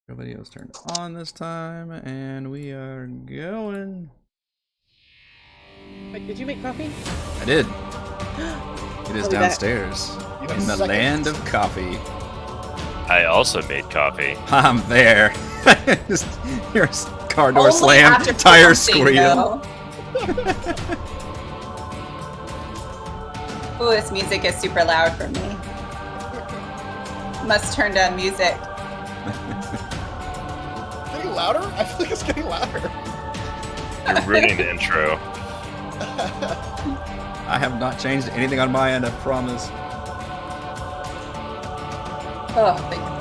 The video's turned on this time, and we are going. Wait, did you make coffee? I did. It is downstairs in the land of coffee. I also made coffee. I'm there. Just hear car door slam, tires squeal. Ooh, this music is super loud for me. Must turn down music. Getting louder? I feel like it's getting louder. You're ruining the intro. I have not changed anything on my end, I promise. Oh, thank you.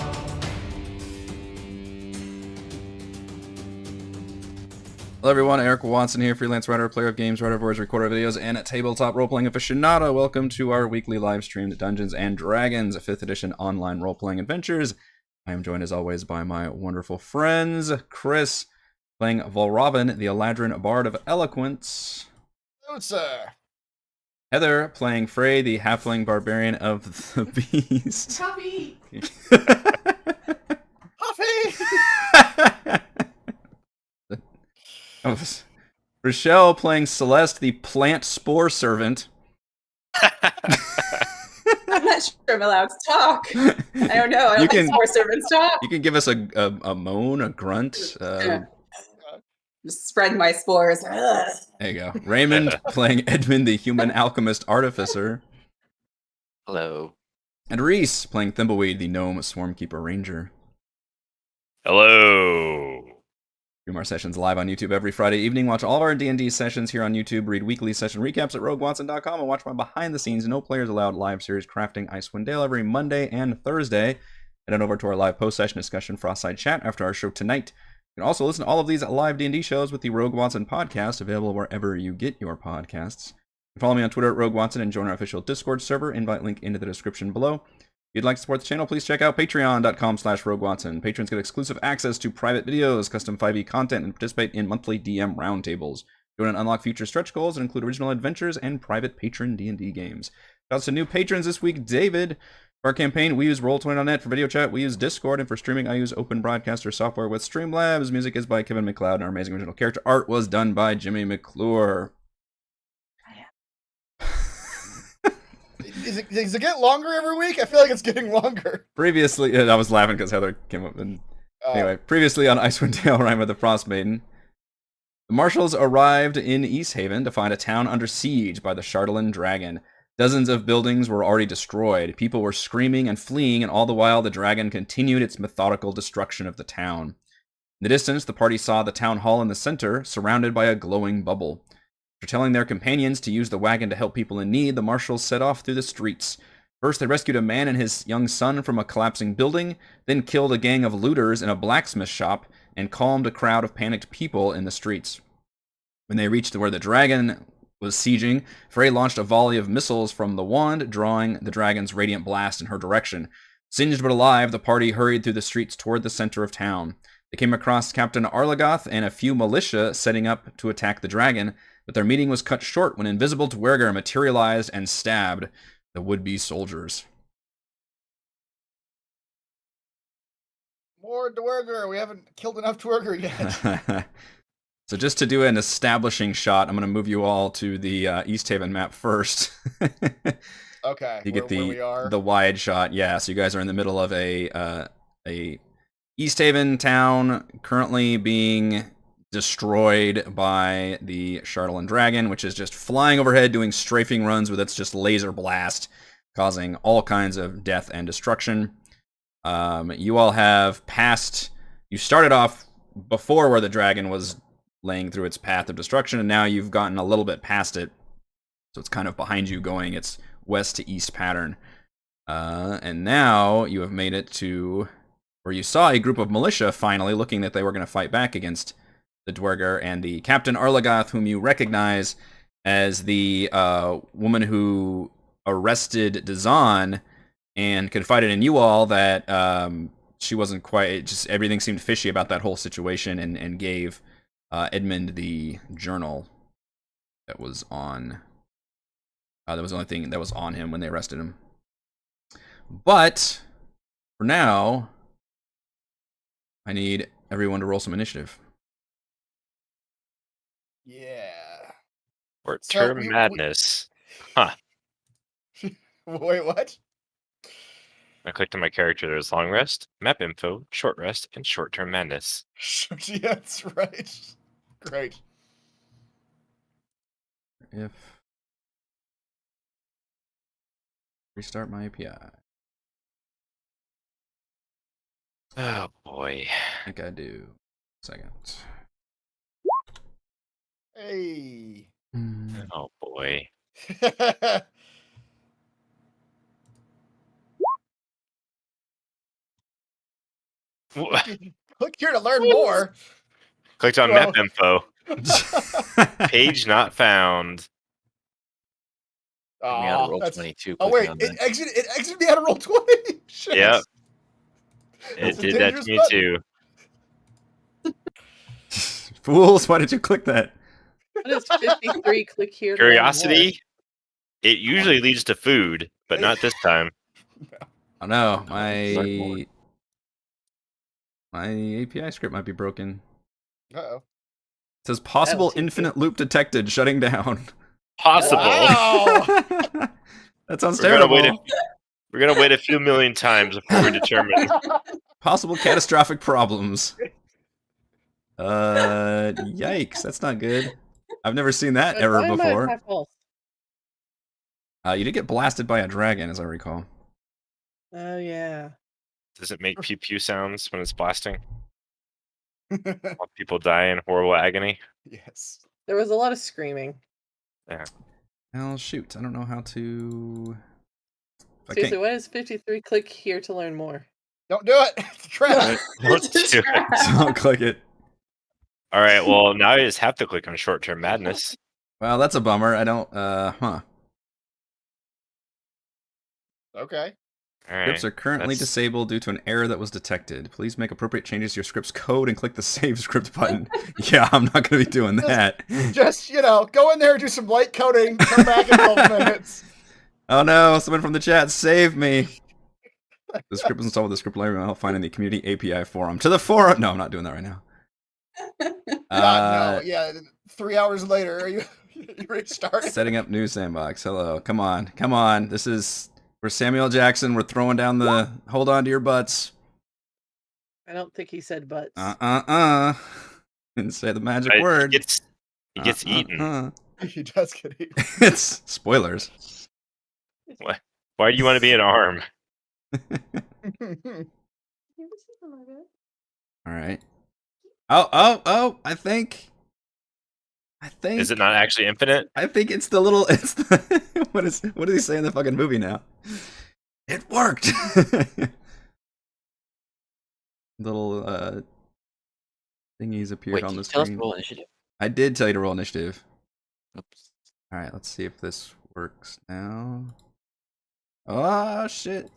Hello everyone, Eric Watson here, freelance writer, player of games, writer of voice, recorder of videos, and a tabletop role-playing aficionado. Welcome to our weekly live-streamed Dungeons & Dragons 5th edition online role-playing adventures. I am joined as always by my wonderful friends, Chris, playing Volravin, the Eladrin Bard of Eloquence. Oh, sir. Heather, playing Frey, the Halfling Barbarian of the Beast. Coffee! Coffee! Rochelle, playing Celeste, the Plant Spore Servant. I'm not sure I'm allowed to talk. I don't know. I don't think Spore servants talk. You can give us a moan, a grunt. Just spread my spores. Ugh. There you go. Raymond, playing Edmund, the Human Alchemist Artificer. Hello. And Reese, playing Thimbleweed, the Gnome Swarmkeeper Ranger. Hello. Stream our sessions live on YouTube every Friday evening. Watch all of our D&D sessions here on YouTube. Read weekly session recaps at roguewatson.com and watch my behind-the-scenes No Players Allowed live series Crafting Icewind Dale every Monday and Thursday. Head on over to our live post-session discussion Frostside chat after our show tonight. You can also listen to all of these live D&D shows with the Rogue Watson podcast, available wherever you get your podcasts. You can follow me on Twitter at Rogue Watson and join our official Discord server. Invite link into the description below. If you'd like to support the channel, please check out patreon.com/roguewatson. Patrons get exclusive access to private videos, custom 5e content, and participate in monthly DM roundtables. Join and unlock future stretch goals and include original adventures and private patron D&D games. Shouts to new patrons this week, David. For our campaign, we use Roll20.net. For video chat, we use Discord. And for streaming, I use Open Broadcaster software with Streamlabs. Music is by Kevin MacLeod, and our amazing original character art was done by Jimmy McClure. Does it get longer every week? I feel like it's getting longer. Previously, I was laughing because Heather came up and... Anyway, previously on Icewind Dale, Rime with the Frostmaiden. The Marshals arrived in Easthaven to find a town under siege by the Chatelain dragon. Dozens of buildings were already destroyed. People were screaming and fleeing, and all the while the dragon continued its methodical destruction of the town. In the distance, the party saw the town hall in the center, surrounded by a glowing bubble. After telling their companions to use the wagon to help people in need, the marshals set off through the streets. First, they rescued a man and his young son from a collapsing building, then killed a gang of looters in a blacksmith shop, and calmed a crowd of panicked people in the streets. When they reached where the dragon was sieging, Frey launched a volley of missiles from the wand, drawing the dragon's radiant blast in her direction. Singed but alive, the party hurried through the streets toward the center of town. They came across Captain Arlagath and a few militia setting up to attack the dragon, but their meeting was cut short when invisible duergar materialized and stabbed the would-be soldiers. More duergar. We haven't killed enough duergar yet. So just to do an establishing shot, I'm going to move you all to the Easthaven map first. Okay, you get where we are. the wide shot. Yeah, so you guys are in the middle of a Easthaven town currently being destroyed by the Chatelain dragon, which is just flying overhead, doing strafing runs with its just laser blast, causing all kinds of death and destruction. You all have passed. You started off before where the dragon was laying through its path of destruction, and now you've gotten a little bit past it, so it's kind of behind you, going its west to east pattern. And now you have made it to where you saw a group of militia finally looking that they were going to fight back against the duergar, and the Captain Arlagath, whom you recognize as the woman who arrested Dazan and confided in you all that she wasn't quite, just everything seemed fishy about that whole situation, and gave Edmund the journal that was on, that was the only thing that was on him when they arrested him. But for now, I need everyone to roll some initiative. Yeah. Or So term madness. Huh. Wait, what? I clicked on my character. There's long rest, map info, short rest, and short term madness. Yeah, that's right. Great. If restart my API. Oh boy. I think I do. Second. Hey. Oh boy. Click here to learn more. Clicked on Well. map info. Page not found. Took me out of Oh, that's... Roll20 too. Oh wait, on it that. exited me out of Roll20. Shit. Yep. That's It a did that dangerous to me button. too. Fools, why did you click that? What is 53? Click here. to learn more? Curiosity. It usually leads to food, but not this time. Oh no, Learn more. my API script might be broken. Uh-oh. It says possible too infinite loop detected, shutting down. Possible. Wow. That sounds We're gonna terrible. We're gonna wait a few million times before we determine. Possible catastrophic problems. Yikes, that's not good. I've never seen that But error why am I before. half health? You did get blasted by a dragon, as I recall. Oh yeah. Does it make pew pew sounds when it's blasting? While people die in horrible agony? Yes. There was a lot of screaming. Well, shoot, I don't know how to... I Seriously, can't... what is 53? Click here to learn more. Don't do it. It's a trap. Let's do it. Don't click it. All right. Well, now I just have to click on short-term madness. Well, that's a bummer. I don't... huh. Okay. All right. Scripts are currently That's- disabled due to an error that was detected. Please make appropriate changes to your script's code and click the save script button. Yeah, I'm not going to be doing that. Just, go in there, do some light coding, come back in 12 minutes. Oh no, someone from the chat, save me. The script was installed with the script library. I'll find in the community API forum. To the forum! No, I'm not doing that right now. God, no. Yeah, 3 hours later, are you restarting? Setting up new sandbox. Hello. Come on. Come on. We're Samuel Jackson. We're throwing down the hold on to your butts. I don't think he said butts. Didn't say the magic Right, word. He gets eaten. He does get eaten. It's spoilers. Why do you want to be an arm? All right. Oh! I think. Is it not actually infinite? I think it's the little. It's the, what does he say in the fucking movie now? It worked. Little thingies appeared Wait, on did the you tell us to screen. roll initiative? I did tell you to roll initiative. Oops. All right, let's see if this works now. Oh shit!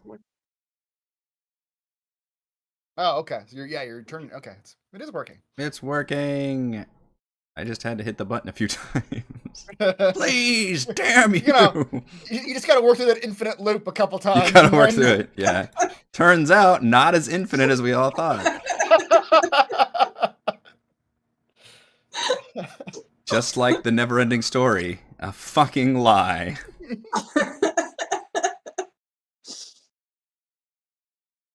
Oh, okay. So you're turning. Okay, it is working. It's working. I just had to hit the button a few times. Please, damn you! You just got to work through that infinite loop a couple times. You gotta work through it. Yeah. Turns out, not as infinite as we all thought. Just like the never-ending story, a fucking lie.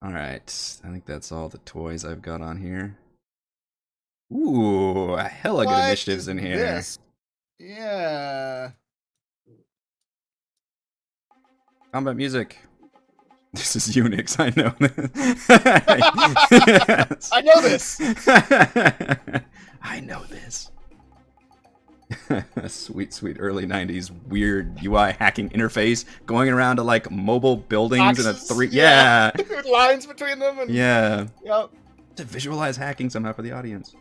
All right, I think that's all the toys I've got on here. Ooh, a hella good initiatives in here. This? Yeah. Combat music. This is Unix, I know this. I know this. I know this. Sweet, sweet early 90s weird UI hacking interface going around to like mobile buildings and a three. Yeah. With lines between them. And, yeah. Yep. To visualize hacking somehow for the audience.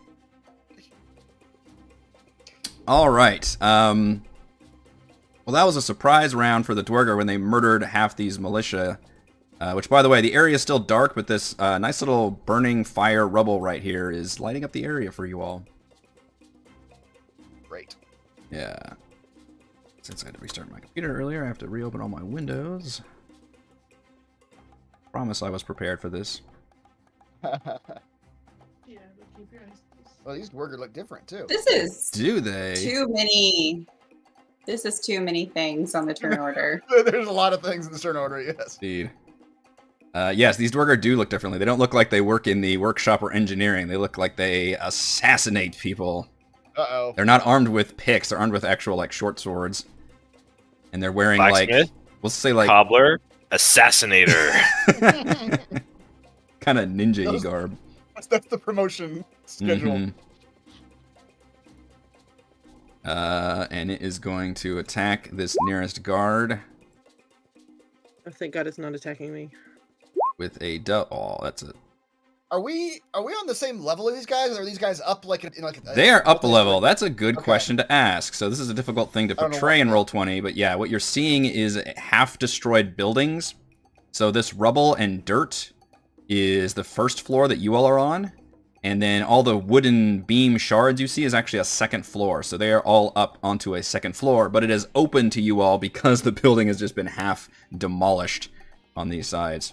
All right. Well, that was a surprise round for the duergar when they murdered half these militia. Which, by the way, the area is still dark, but this nice little burning fire rubble right here is lighting up the area for you all. Great. Yeah. Since I had to restart my computer earlier, I have to reopen all my windows. Promise I was prepared for this. Well, these duergar look different too. This is Do they? too many. This is too many things on the turn order. There's a lot of things in the turn order. Yes. Indeed. Yes, these duergar do look differently. They don't look like they work in the workshop or engineering. They look like they assassinate people. Uh-oh. They're not armed with picks. They're armed with actual like short swords, and they're wearing like Blacksmith, we'll say like cobbler, assassinator. kind of ninja-y garb. That's the promotion schedule. Mhm. And it is going to attack this nearest guard Oh, thank God it's not attacking me. with a oh, that's it. Are we on the same level as these guys? Or are these guys up like in like? They are up a level. multi- That's a good Okay. question to ask. So this is a difficult thing to I don't know portray in why. Roll20, but yeah, what you're seeing is half-destroyed buildings. So this rubble and dirt is the first floor that you all are on, and then all the wooden beam shards you see is actually a second floor. So they are all up onto a second floor, but it is open to you all because the building has just been half demolished on these sides.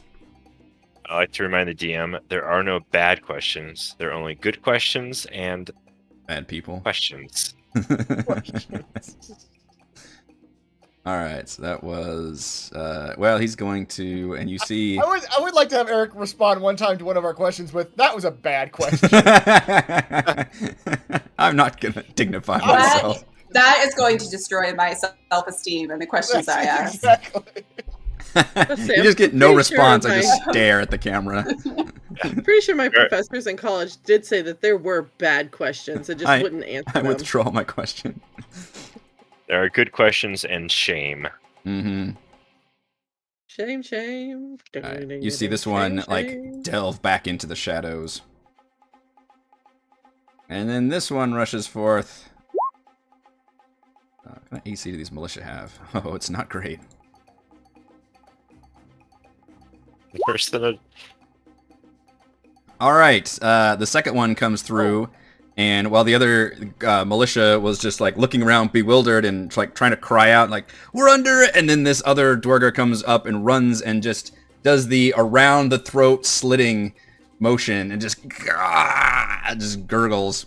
I like to remind the DM there are no bad questions. There are only good questions and Bad people. questions. All right, so that was well, he's going to, and you see. I would like to have Eric respond one time to one of our questions with, "That was a bad question." I'm not gonna dignify That, myself. that is going to destroy my self-esteem and the questions I ask. Exactly. You just get no Pretty sure response. I my- just stare at the camera. Pretty sure my Right. professors in college did say that there were bad questions. I just I- wouldn't answer I them. withdraw my question. There are good questions and shame. Mm-hmm. Shame, shame. Right. You see this one like Shame. delve back into the shadows, and then this one rushes forth. What kind of AC do these militia have? Oh, it's not great. Worse than a All right, the second one comes through, and while the other militia was just like looking around, bewildered, and like trying to cry out, like "We're under it!" and then this other duergar comes up and runs and just does the around the throat slitting motion and just gurgles.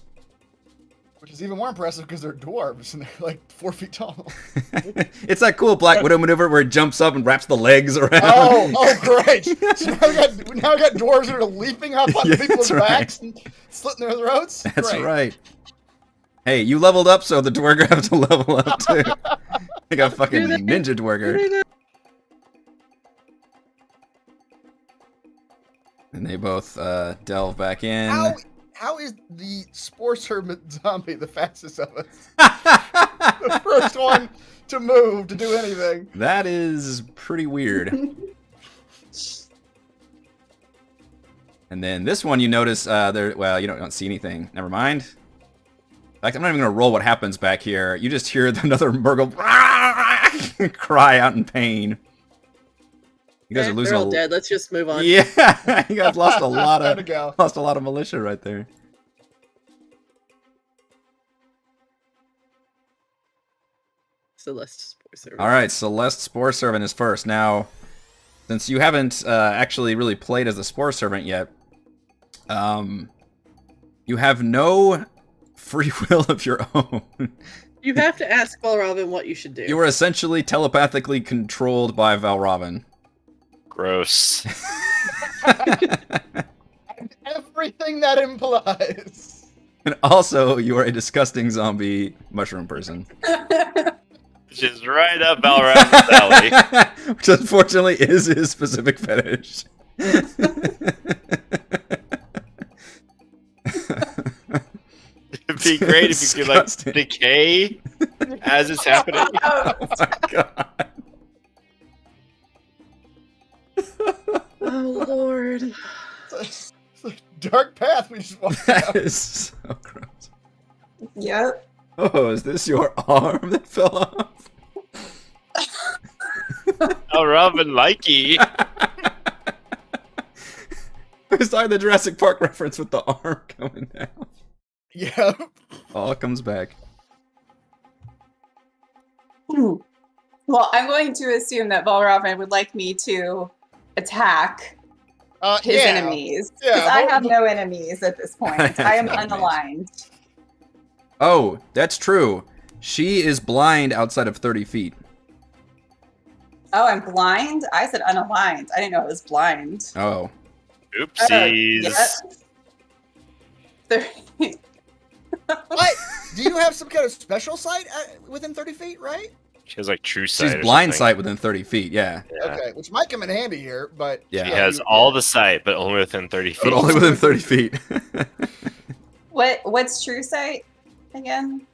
Which is even more impressive because they're dwarves and they're like 4 feet tall. It's that cool Black Widow maneuver where it jumps up and wraps the legs around. Oh, great! So now we got dwarves that are leaping up on Yeah, people's that's right. backs and slitting their throats. That's Great. right. Hey, you leveled up, so the duergar have to level up too. They got fucking ninja duergar. And they both delve back in. How is the Spore servant zombie the fastest of us? The first one to move, to do anything. That is pretty weird. And then this one, you notice, well, you don't see anything. Never mind. In fact, I'm not even going to roll what happens back here. You just hear another Murgle cry out in pain. You guys are losing They're all a dead. Let's just move on. Yeah, you guys lost a lot Time to of go. militia right there. Celeste Spore Servant. All right, Celeste Spore Servant is first. Now, since you haven't actually really played as a Spore Servant yet, you have no free will of your own. You have to ask Balravin what you should do. You were essentially telepathically controlled by Valravn. gross. Everything that implies. And also, you are a disgusting zombie mushroom person. Which is right up Valravn's alley. Which unfortunately is his specific fetish. It'd be great if you could like Disgusting. decay as it's happening. Oh my god. Oh Lord. It's a dark path we just walked That down. is so gross. Yep. Oh, is this your arm that fell off? Oh, Robin likey. It's like the Jurassic Park reference with the arm coming down. Yeah. All comes back. Well, I'm going to assume that Valravn would like me to attack his yeah. enemies. Yeah, Because I but- have no enemies at this point. I am No enemies. unaligned. Oh, that's true. She is blind outside of 30 feet. Oh, I'm blind? I said unaligned. I didn't know I was blind. Oh. Oopsies. Yep. What? Do you have some kind of special sight within 30 feet, right? She has like true sight. She's or blind something. sight within 30 feet, yeah. Yeah. Okay, which might come in handy here, but Yeah. She has all the sight, but only within 30 feet. But only within 30 feet. What's true sight again?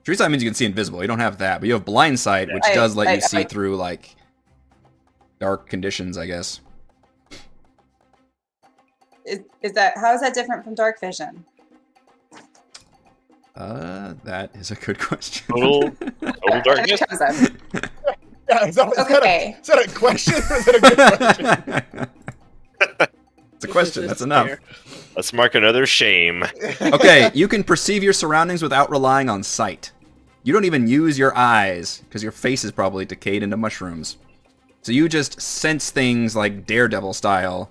True sight means you can see invisible. You don't have that, but you have blind sight, which I- does let I- you see I- through, like, dark conditions, I guess. Is that how is that different from dark vision? That is a good question. Total darkness. It comes up. Yeah, is that Okay. is that a question or is that a good question? It's a question, that's enough. Let's mark another shame. Okay, you can perceive your surroundings without relying on sight. You don't even use your eyes, because your face is probably decayed into mushrooms. So you just sense things like Daredevil style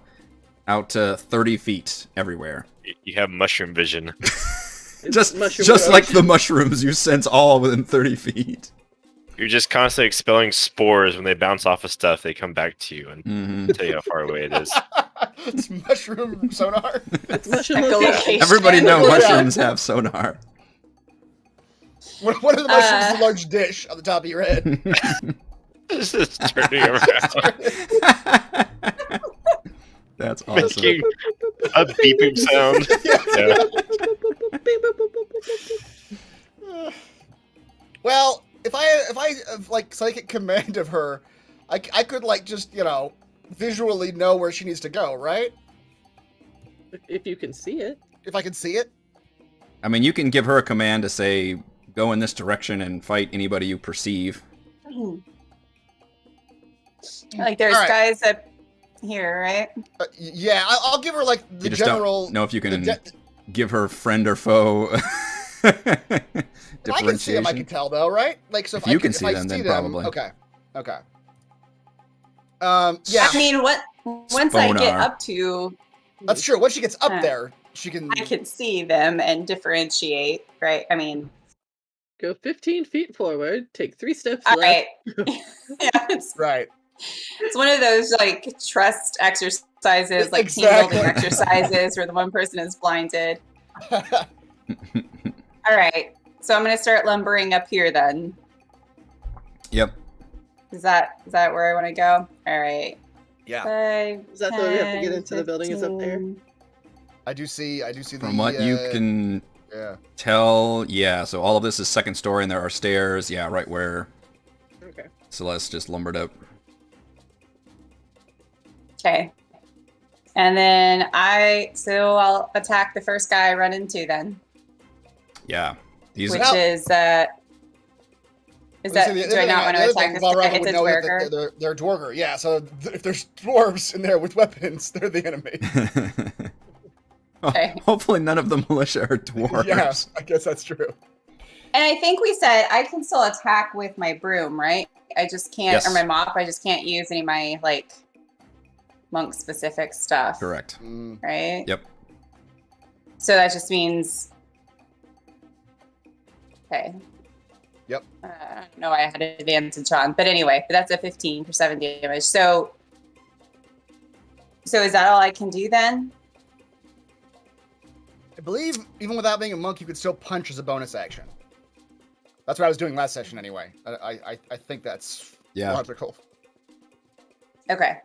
out to 30 feet everywhere. You have mushroom vision. Just mushroom like the mushrooms, you sense all within 30 feet. You're just constantly expelling spores. When they bounce off of stuff, they come back to you and Mhm. tell you how far away it is. It's mushroom sonar. It's mushroom Echolocation. location. Everybody know Yeah. mushrooms have sonar. One of the mushrooms is a large dish on the top of your head. This is turning around, That's awesome. making a beeping sound. Yeah. Well, if I have like psychic command of her, I could like just visually know where she needs to go, right? If you can see it. If I can see it. I mean, you can give her a command to say, go in this direction and fight anybody you perceive. Like there's All right. guys up here, right? Yeah, I'll give her like the You just general. don't know if you the can de- give her friend or foe If I can see them, I can differentiation. tell though, right? Like so, if If you I can if see I them, then see them, probably. Okay. Yeah, I mean, once I get Sponar. up to, that's true. Once she gets up Uh, there, she can. I can see them and differentiate, right? I mean, Go 15 feet forward, take 3 steps all left. right. Yeah, Right. it's one of those like trust exercises, like Exactly. team building exercises where the one person is blinded. All right. So I'm going to start lumbering up here then. Yep. Is that where I want to go? All right. Yeah, 5, Is that the way we have to get 10, into the building is up there? 15. I do see. From what you can Yeah. tell, yeah, so all of this is second story and there are stairs, yeah, right where Okay. Celeste just lumbered up. Okay. And then I'll attack the first guy I run into then, Yeah. These which Well- is do I not want to attack this guy? It's a duergar. They're duergar. Yeah. So if there's dwarves in there with weapons, they're the enemy. Okay. Hopefully none of the militia are dwarves. Yeah, I guess that's true. And I think we said I can still attack with my broom, right? I just can't, Yes. or my mop. I just can't use any of my like monk specific stuff, Correct. right? Yep. So that just means, okay. Yep. I don't know. I had advantage on, but anyway, that's a 15 for 7 damage. So is that all I can do then? I believe even without being a monk, you could still punch as a bonus action. That's what I was doing last session anyway. I think that's Yeah. logical. Okay.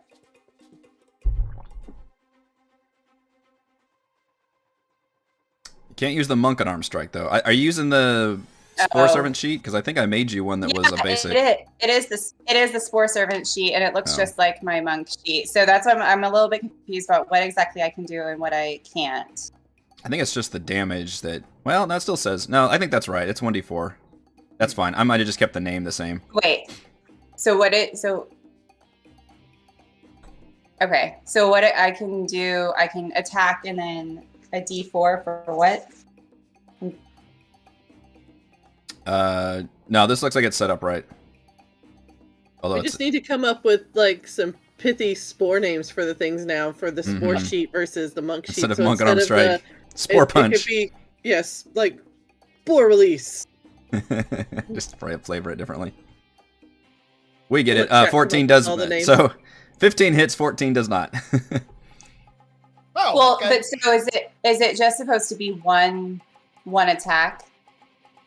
You can't use the monk unarmed strike though. Are you using the Spore Oh. Servant sheet? Because I think I made you one that was a basic. It is the Spore Servant sheet, and it looks Oh. just like my monk sheet. So that's why I'm a little bit confused about what exactly I can do and what I can't. I think it's just the damage that. Well, that still says no. I think that's right. It's 1d4. That's fine. I might have just kept the name the same. Wait. So okay. So what I can do, I can attack and then a D4 for what? No, this looks like it's set up right. Although We it's just need to come up with like some pithy spore names for the things now for the spore Mhm. sheet versus the monk sheet. Instead of So monk unarmed strike, spore it punch. could be like spore release. Just flavor it differently. We get Let it. chat come 14 up does. with all the names. So 15 hits, 14 does not. Oh, Well, okay. but so is it just supposed to be one attack?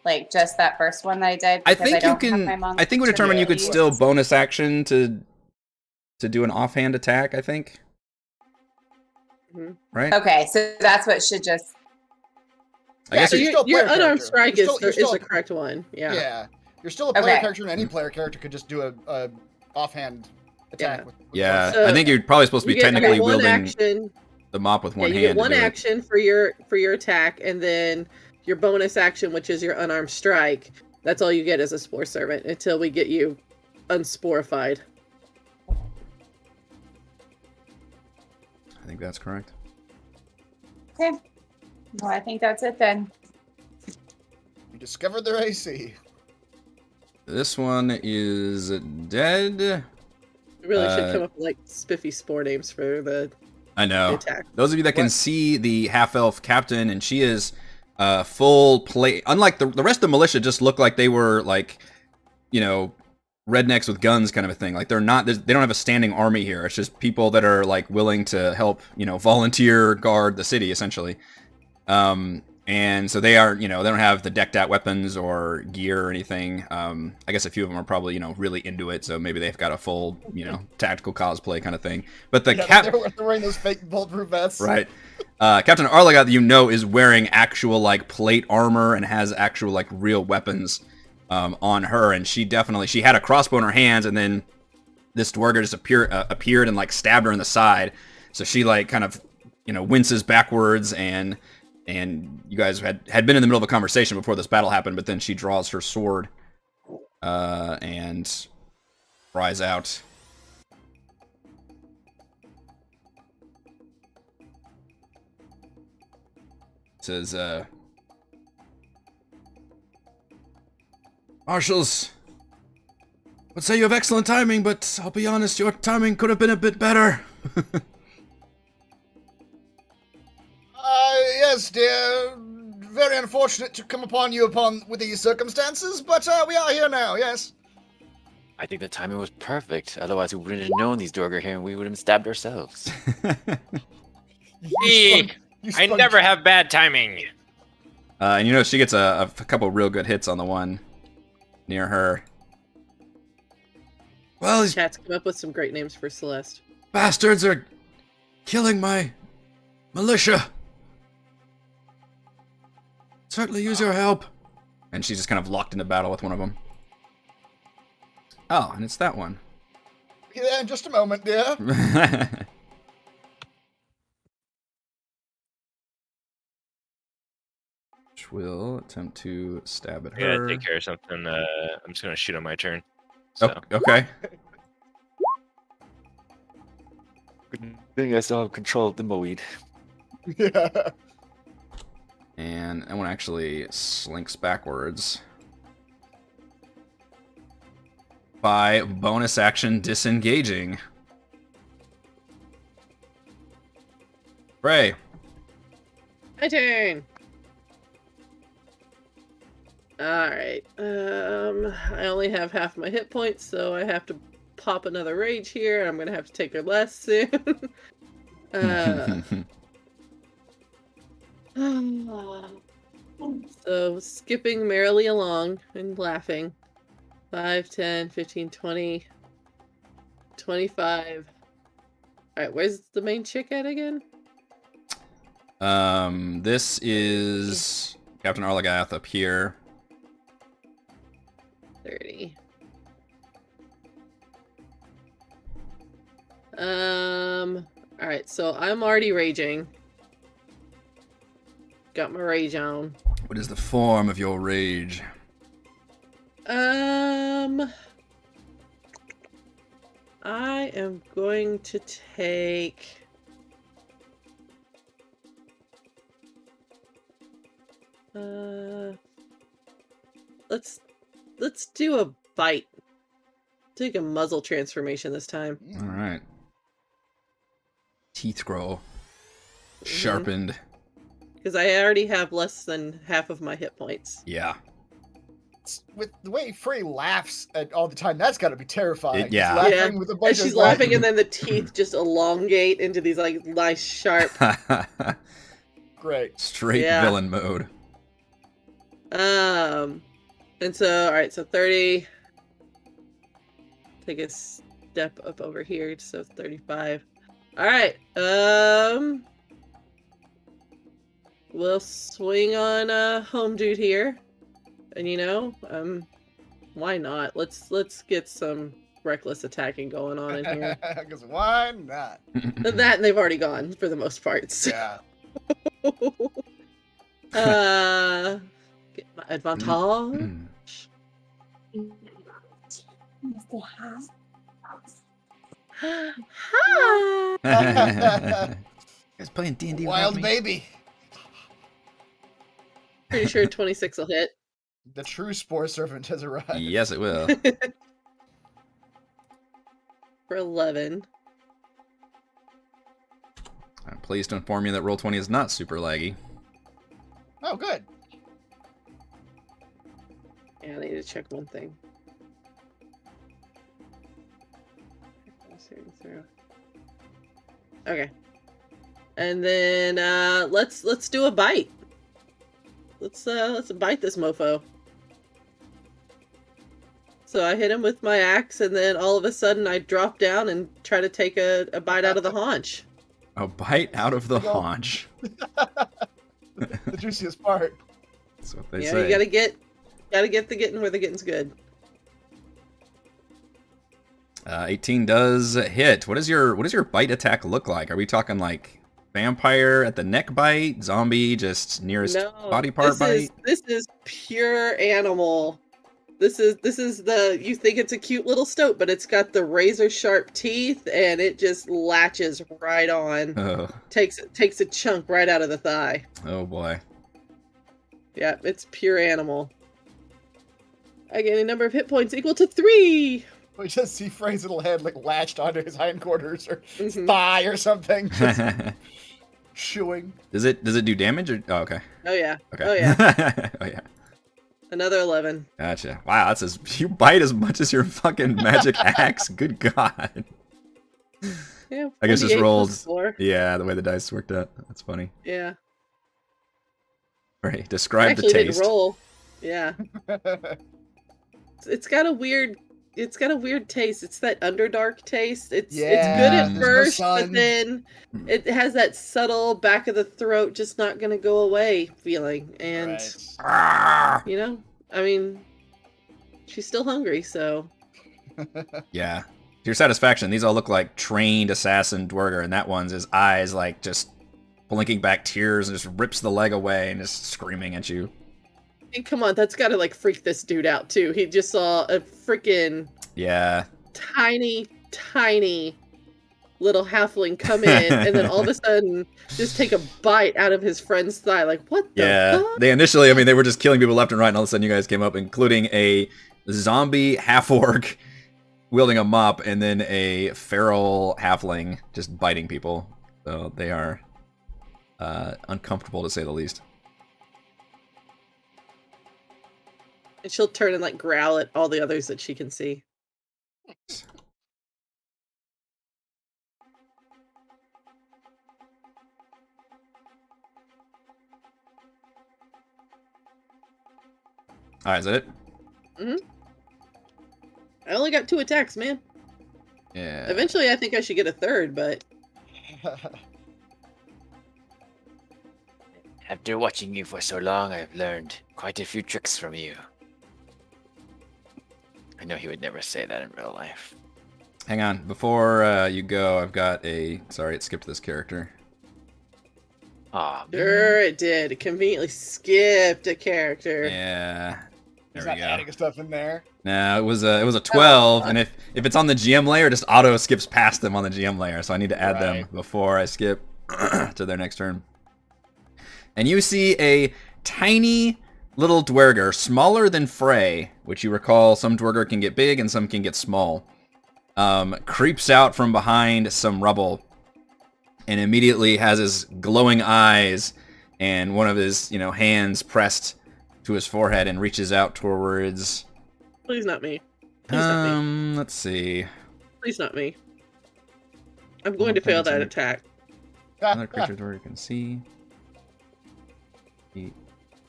Like just that first one that I did? I Because think you don't have my can. monk I think we determined you could abilities. still bonus action to do an offhand attack. I think. Mhm. Right. Okay, so that's what should just. I guess So you're you. still a your player unarmed character. strike You're still is a- the correct one. Yeah. You're still a player Okay. character, and any player character could just do a offhand attack. Yeah. With Yeah, So, I think you're probably supposed to You be get technically one wielding action. the mop with one you hand. get one to do it. action for your attack, and then your bonus action, which is your unarmed strike. That's all you get as a spore servant until we get you unsporified. I think that's correct. Okay. Well, I think that's it then. You discovered their AC. This one is dead. We really should Uh, come up with like spiffy spore names for the I know. attack. Those of you that can What? see the half-elf captain, and she is full plate. Unlike the rest of the militia, just look like they were like, you know, rednecks with guns kind of a thing. Like they're not. They don't have a standing army here. It's just people that are like willing to help, you know, volunteer guard the city essentially. And so they are, you know, they don't have the decked out weapons or gear or anything. I guess a few of them are probably, you know, really into it, so maybe they've got a full, you know, tactical cosplay kind of thing. But the They're wearing those fake bulletproof vests. right, Captain Arlaga, that you know, is wearing actual like plate armor and has actual like real weapons on her, and she had a crossbow in her hands, and then this duergar just appeared and like stabbed her in the side, so she like kind of, you know, winces backwards, and you guys had been in the middle of a conversation before this battle happened, but then she draws her sword and cries out. Says, Marshals, would say you have excellent timing, but I'll be honest, your timing could have been a bit better. Yes, dear. Very unfortunate to come upon you with these circumstances, but we are here now, yes. I think the timing was perfect. Otherwise, we wouldn't have known these duergar here, and we would have stabbed ourselves. Me! I never have bad timing. And you know, she gets a couple real good hits on the one near her. Well, these Chat's come up with some great names for Celeste. bastards are killing my militia. Certainly use your help. And she's just kind of locked into battle with one of them. Oh, and it's that one. Yeah, in just a moment, dear. Which will attempt to stab at I gotta her. take care of something. I'm just gonna shoot on my turn. So Oh, okay. Good thing I still have control of the Moed. Yeah. And that one actually slinks backwards. By bonus action disengaging. Frey. My turn. Alright. I only have half my hit points, so I have to pop another rage here. I'm gonna have to take her less soon. So skipping merrily along and laughing. 5, 10, 15, 20, 25. Alright, where's the main chick at again? This is Captain Arlagath up here. 30. Alright, so I'm already raging. Got my rage on. What is the form of your rage? I am going to take... Let's do a bite. Take a muzzle transformation this time. All right. teeth grow sharpened. Because I already have less than half of my hit points. Yeah. With the way Frey laughs all the time, that's got to be terrifying. Yeah. He's laughing with a bunch And she's of laughing, and then the teeth just elongate into these like nice sharp. Great. Straight villain mode. And so all right, so 30. Take a step up over here, so 35. All right. We'll swing on home dude here. And why not? Let's get some reckless attacking going on in here. Because why not? That and they've already gone for the most part. So. Yeah. Get my advantage. Hi. Guys playing D&D Wild without me? baby. Pretty sure 26 will hit. The true Spore servant has arrived. Yes, it will. For 11. I'm pleased to inform you that Roll20 is not super laggy. Oh, good. Yeah, I need to check one thing. Okay. And then let's do a bite. Let's bite this mofo. So I hit him with my axe, and then all of a sudden I drop down and try to take a bite out of the haunch. A bite out of the haunch. The juiciest part. That's what they Yeah, say. you gotta get the getting where the getting's good. 18 does hit. What does your bite attack look like? Are we talking like vampire at the neck bite, zombie just nearest body part bite? This is pure animal. This is you think it's a cute little stoat, but it's got the razor sharp teeth, and it just latches right on. Oh. Takes a chunk right out of the thigh. Oh boy. Yeah, it's pure animal. I gain a number of hit points equal to 3. We just see Frey's little head like latched onto his hindquarters or thigh or something. Just chewing. Does it do damage or? Oh, okay. Oh yeah. Okay. Oh yeah. Oh yeah. Another 11. Gotcha. Wow, you bite as much as your fucking magic axe. Good God. Yeah. I guess just 28 rolled. plus 4. Yeah, the way the dice worked out. That's funny. Yeah. All right, I describe actually the didn't taste. roll. Yeah. It's got a weird taste. It's that Underdark taste. It's good at Yeah, first, sun. but then it has that subtle back of the throat, just not gonna go away feeling. And Right. Ah! I mean, she's still hungry, so Yeah. To your satisfaction, these all look like trained assassin duergar, and that one's his eyes like just blinking back tears and just rips the leg away and just screaming at you. and come on, that's gotta like freak this dude out too. He just saw a freaking Yeah. tiny little halfling come in, and then all of a sudden just take a bite out of his friend's thigh. Like, what the Yeah. fuck? They initially, I mean, they were just killing people left and right, and all of a sudden you guys came up, including a zombie half-orc wielding a mop, and then a feral halfling just biting people. So they are uncomfortable, to say the least. And she'll turn and like growl at all the others that she can see. Alright, is that it? I only got 2 attacks, man. Yeah. Eventually I think I should get a third, but After watching you for so long, I've learned quite a few tricks from you. I know he would never say that in real life. Hang on. Before you go, I've got a... Sorry, it skipped this character. Aw, sure it did. It conveniently skipped a character. Yeah. He's There not we go. adding stuff in there. No, it was a 12, and if it's on the GM layer, it just auto skips past them on the GM layer, so I need to add them Right. before I skip to their next turn. And you see a tiny little duergar, smaller than Frey, which you recall some duergar can get big and some can get small, creeps out from behind some rubble and immediately has his glowing eyes and one of his, hands pressed to his forehead and reaches out towards. Please not me. Please not me. Let's see. Please not me. I'm going to fail that attack. Another creature where you can see the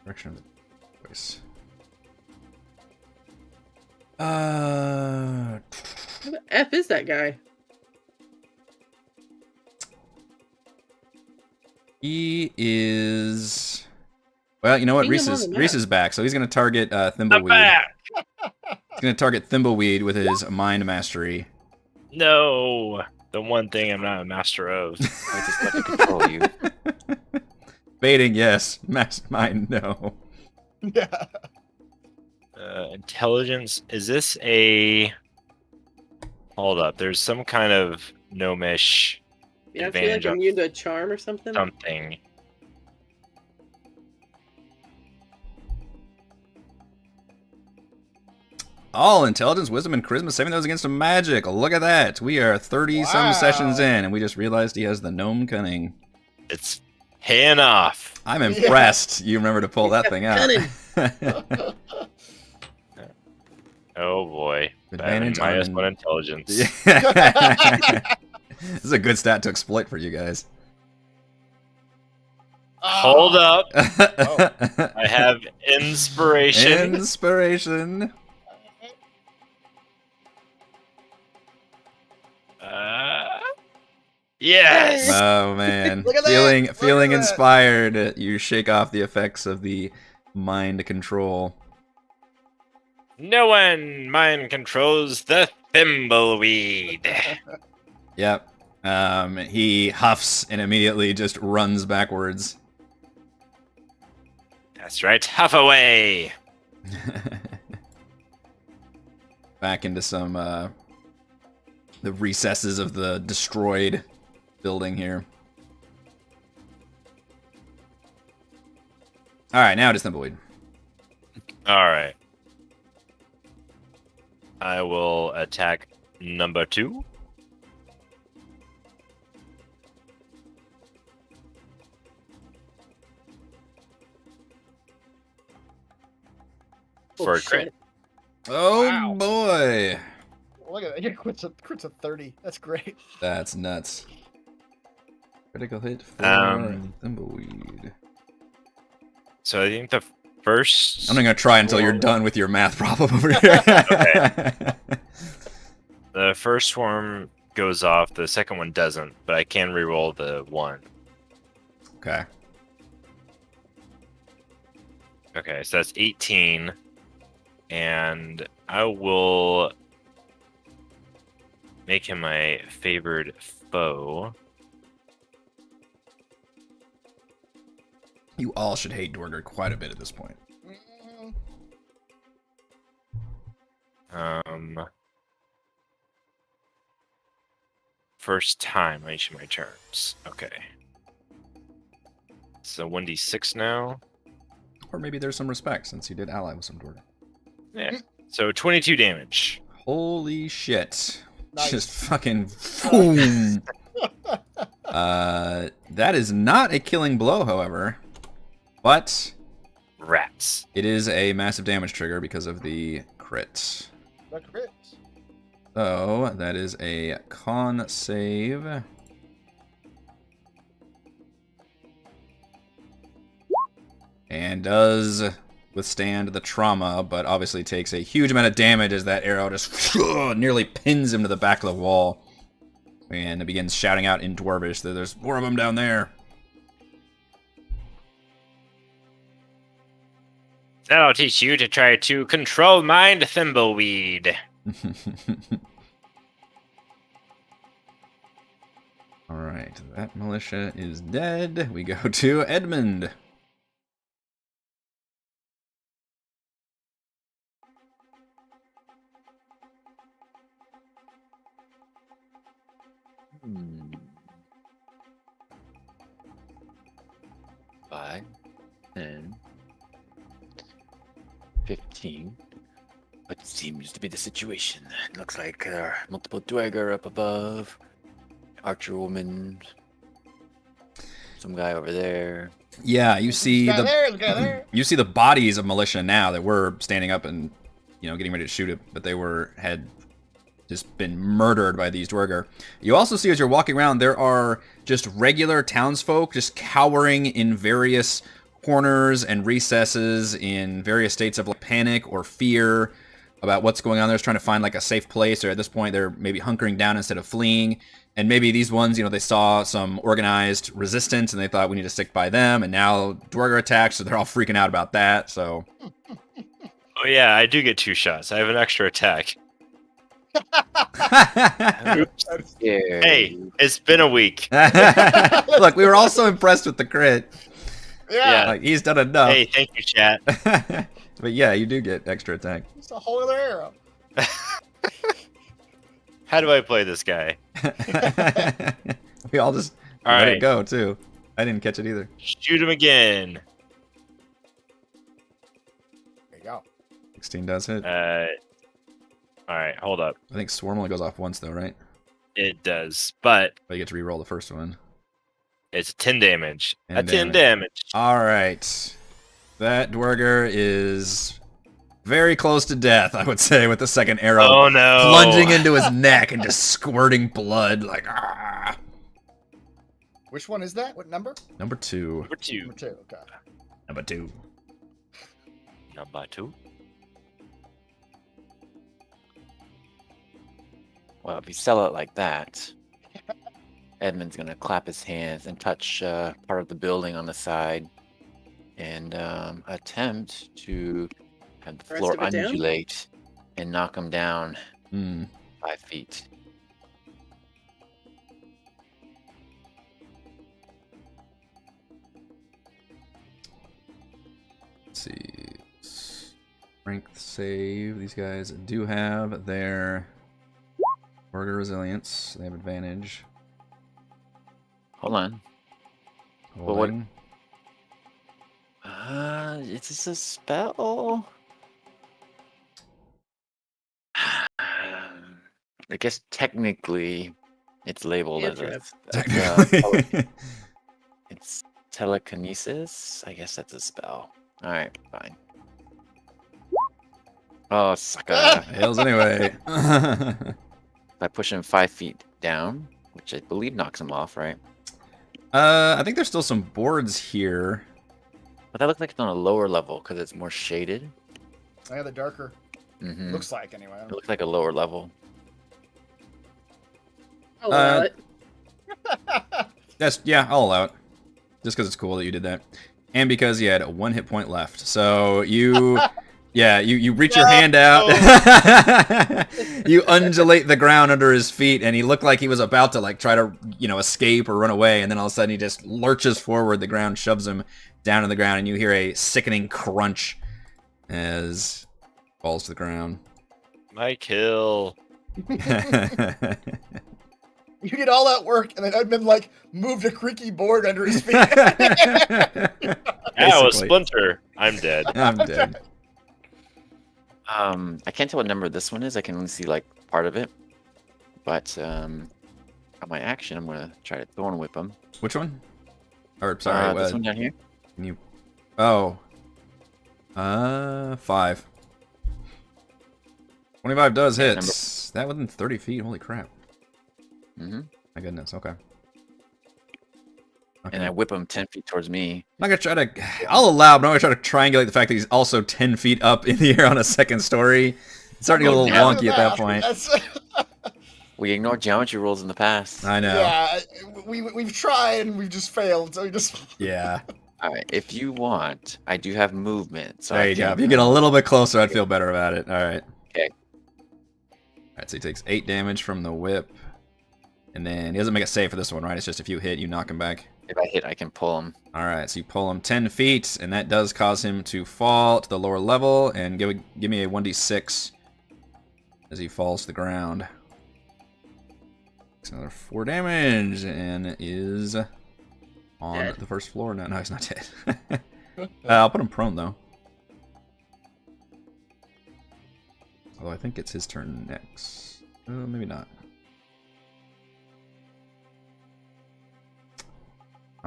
direction of the voice. Who the F is that guy? He is. Well, you know what? Ping him on the map. Reese is back, so he's going to target Thimbleweed. back. He's going to target Thimbleweed with his mind mastery. No, the one thing I'm not a master of. I just let it control you. Baiting, yes. Mind, no. Yeah. Intelligence. Is this a? Hold up. There's some kind of gnomish Yeah, I feel advantage like on immune to a charm or something. something. All intelligence, wisdom, and charisma saving those against a magic. Look at that. We are 30-some Wow. sessions in, and we just realized he has the gnome cunning. It's paying off. I'm impressed you remember to pull that thing out. Cunning. Oh boy. Advantage Minus on- one intelligence. This is a good stat to exploit for you guys. Hold up. Oh. I have inspiration. Inspiration. Yes. Oh man, Look at that! feeling Look feeling at that! inspired. You shake off the effects of the mind control. No one mind controls the thimbleweed. Yep. He huffs and immediately just runs backwards. That's right. Huff away. Back into some the recesses of the destroyed building here. All right, now it is Thimbleweed. All right. I will attack number 2. For a crit. shit. Oh Wow. boy, Look at that. Your crit's a 30. That's great. that's nuts. Critical hit for Thimbleweed. So I think the first. I'm not gonna try until you're done with your math problem over here. The first swarm goes off. The second one doesn't, but I can reroll the 1. Okay. Okay, so that's 18. And I will make him my favored foe. You all should hate Duergar quite a bit at this point. First time on each of my turns. Okay. So 1d6 now. Or maybe there's some respect since you did ally with some Duergar. Yeah. So 22 damage. Holy shit. Nice. Just fucking boom. That is not a killing blow, however. But Rats. it is a massive damage trigger because of the crit. The crit. So that is a con save. And does withstand the trauma, but obviously takes a huge amount of damage as that arrow just nearly pins him to the back of the wall. And it begins shouting out in Dwarvish that there's more of them down there. That'll teach you to try to control mind thimbleweed. Alright, that militia is dead. We go to Edmund. Hmm. 5, 10, 15. What seems to be the situation? Looks like there are multiple duergar up above. Archer woman Some guy over there. Yeah, you see Guy the there, the guy there. you see the bodies of militia now that were standing up and getting ready to shoot it, but they had just been murdered by these duergar. You also see as you're walking around, there are just regular townsfolk just cowering in various corners and recesses in various states of like panic or fear about what's going on. They're just trying to find like a safe place, or at this point they're maybe hunkering down instead of fleeing. And maybe these ones, they saw some organized resistance and they thought we need to stick by them, and now duergar attacks, so they're all freaking out about that. So Oh yeah, I do get 2 shots. I have an extra attack. Yeah. Hey, it's been a week. Look, we were all so impressed with the crit. Yeah. Like, he's done enough. Hey, thank you, chat. But yeah, you do get extra attack. It's a whole other arrow. How do I play this guy? We all just All let right. it go too. I didn't catch it either. Shoot him again. There you go. 16 does hit. All right, hold up. I think swarm only goes off once though, right? It does, but But you get to re-roll the first one. it's 10 damage. 10 A 10 damage. All right, that duergar is very close to death, I would say, with the second arrow Oh no! plunging into his neck and just squirting blood like ah. Which one is that? What number? Number 2. Number 2. Number 2. Okay. Number 2. Number 2. Well, if you sell it like that, Edmund's gonna clap his hands and touch part of the building on the side, and attempt to have the Rest floor of it down? undulate and knock him down Hmm. 5 feet. Let's see. Strength save. These guys do have their duergar resilience. They have advantage. Hold on. But what- Holding. Is this a spell? I guess technically it's labeled Yeah, as true. Technically. it's telekinesis. I guess that's a spell. All right, fine. Oh, sucker! Hails anyway. I push him 5 feet down, which I believe knocks him off, right? I think there's still some boards here. But that looks like it's on a lower level because it's more shaded. Yeah, the darker. Mm-hmm. Looks like, anyway. It looks like a lower level. I'll allow it. Yeah, I'll allow it. Just because it's cool that you did that. And because you had 1 hit point left. So you... Yeah, you reach your hand out. You undulate the ground under his feet, and he looked like he was about to try to escape or run away, and then all of a sudden he just lurches forward. The ground shoves him down to the ground, and you hear a sickening crunch as he falls to the ground. My kill. You did all that work, and then Edmund moved a creaky board under his feet. Yeah, it was Basically. Splinter. I'm dead. I'm dead. I can't tell what number this one is. I can only see part of it. But on my action, I'm gonna try to thorn whip him. Which one? Or sorry, This one down here. Can you? Oh. 5. 25 does hit. Number- That within 30 feet. Holy crap. Mm-hmm. My goodness. Okay. And I whip him 10 feet towards me. I'm not gonna try to. I'll allow, but I'm gonna try to triangulate the fact that he's also 10 feet up in the air on a second story. It's starting to get a little Down wonky at that math, point. that's- We ignored geometry rules in the past. I know. Yeah, we've tried and we've just failed. So we just Yeah. All right, if you want, I do have movement. So There I you go. can- If you get a little bit closer, I'd feel better about it. All right. Okay. All right. So he takes 8 damage from the whip, and then he doesn't make a save for this one, right? It's just if you hit, you knock him back. If I hit, I can pull him. All right, so you pull him 10 feet, and that does cause him to fall to the lower level, and give me a 1d6 as he falls to the ground. It's another 4 damage, and is on Dead. the first floor. No, he's not dead. I'll put him prone, though. Although I think it's his turn next. Maybe not.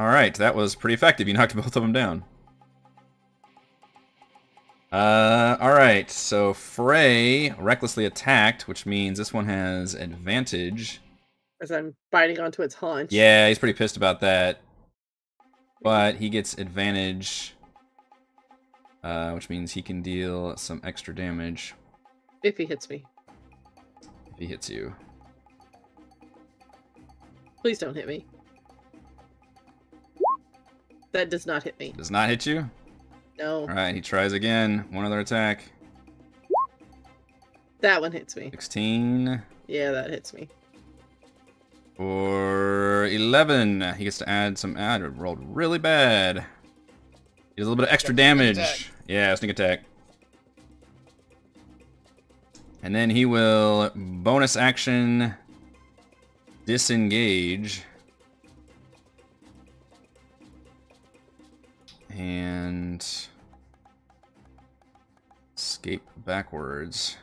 All right, that was pretty effective. You knocked both of them down. All right, so Frey recklessly attacked, which means this one has advantage. As I'm biting onto its haunch. Yeah, he's pretty pissed about that. But he gets advantage, which means he can deal some extra damage If he hits me. if he hits you. Please don't hit me. That does not hit me. Does not hit you? No. All right, he tries again. One other attack. That one hits me. 16 Yeah, that hits me. or 11. He gets to add some. It rolled really bad. He does a little bit of extra Sneak attack. damage. Yeah, sneak attack. And then he will bonus action disengage. And escape backwards.